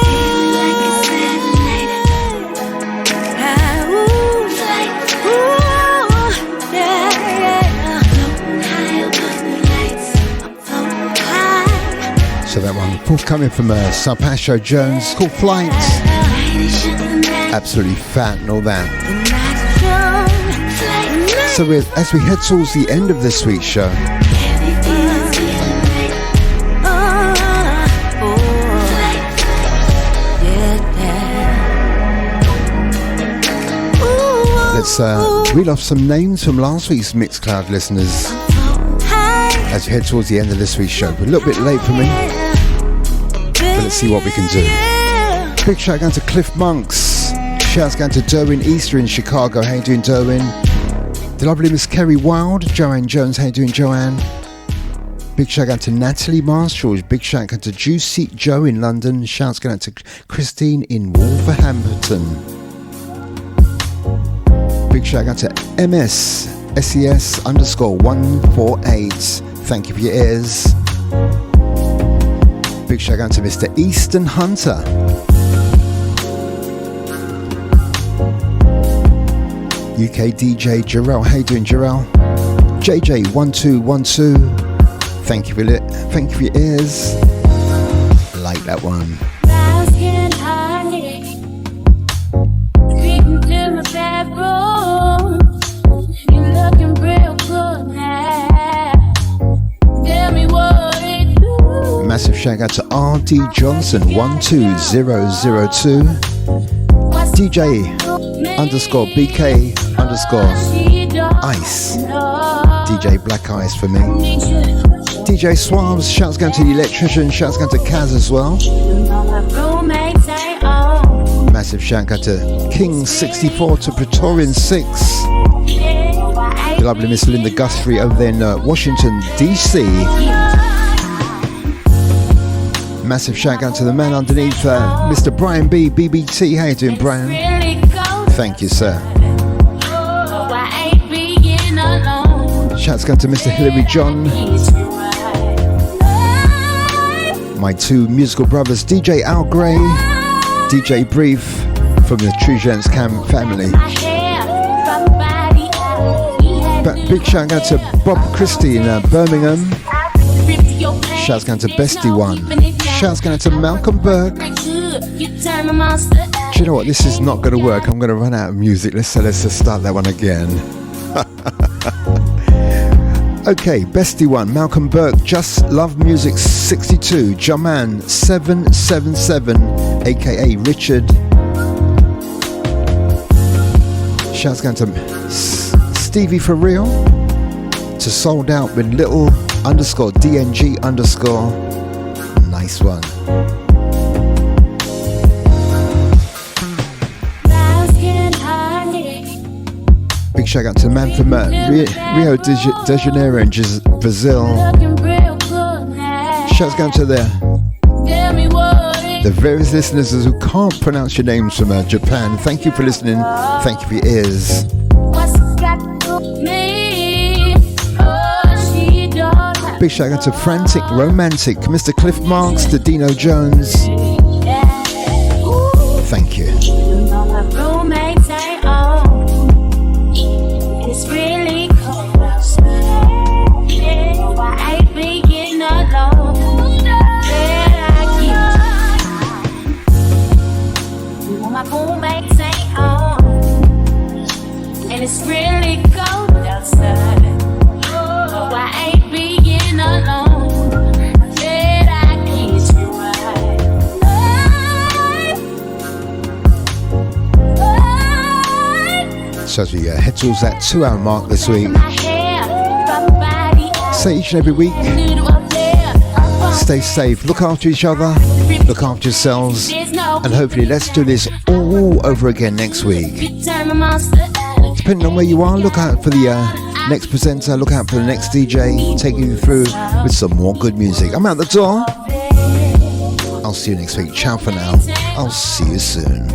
So that one forthcoming from Salpasho Jones, called Flight. Absolutely fat and all that. So as we head towards the end of this week's show, let's reel off some names from last week's Mixcloud listeners as we head towards the end of this week's show. We're a little bit late for me, but let's see what we can do. Big shout out to Cliff Monks. Shouts going to Derwin Easter in Chicago. How you doing, Derwin? The lovely Miss Kerry Wild. Joanne Jones. How you doing, Joanne? Big shout out to Natalie Marshall. Big shout out to Juicy Joe in London. Shouts going out to Christine in Wolverhampton. Big shout out to MS SES_148. Thank you for your ears. Big shout out to Mr. Easton Hunter. UK DJ Jarrell. How you doing, Jarrell? JJ1212. Thank you for your ears. Like that one. Massive shout out to RD Johnson 12002. DJ_BK_Ice. DJ Black Ice for me. DJ Swabs, shouts going to the electrician, shouts going to Kaz as well. Massive shout out to King64 to Praetorian 6. The lovely Miss Linda Guthrie over there in Washington DC. Massive shout out to the man underneath, Mr. Brian B, BBT. How you doing, Brian? Thank you, sir. Shouts going to Mr. Hilary John. My two musical brothers, DJ Al Gray, DJ Brief from the True Gents Camp family. But big shout out to Bob Christie in Birmingham. Shouts going to Bestie One. Shouts going to Malcolm Burke. Do you know what? This is not going to work. I'm going to run out of music. Let's just start that one again. Okay, Bestie One, Malcolm Burke, Just Love Music 62, Jaman 777, aka Richard. Shouts going to Stevie for real, to Sold Out with little underscore DNG underscore. Nice one. Big shout out to the man from Rio de Janeiro in Brazil. Shouts going to the various listeners who can't pronounce your names from Japan. Thank you for listening. Thank you for your ears. Big shout out to Frantic Romantic, Mr. Cliff Marks, to Dino Jones. Thank you. It's really cold outside. Yeah, I ain't being alone. Yeah, I get you. My roommates ain't home, and it's really cold outside. Oh, I ain't being alone. Yeah, I get you right. So as we head towards that 2-hour mark this week, say each and every week, stay safe, look after each other, look after yourselves, and hopefully let's do this all over again next week. Depending on where you are, look out for the next presenter, look out for the next DJ, taking you through with some more good music. I'm out the door. I'll see you next week. Ciao for now. I'll see you soon.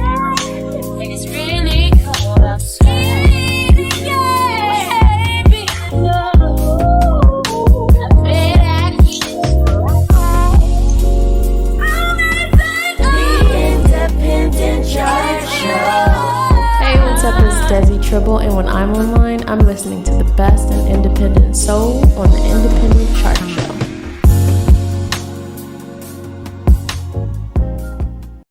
Desi Tribble, and when I'm online, I'm listening to the best in independent soul on the Independent Chart Show.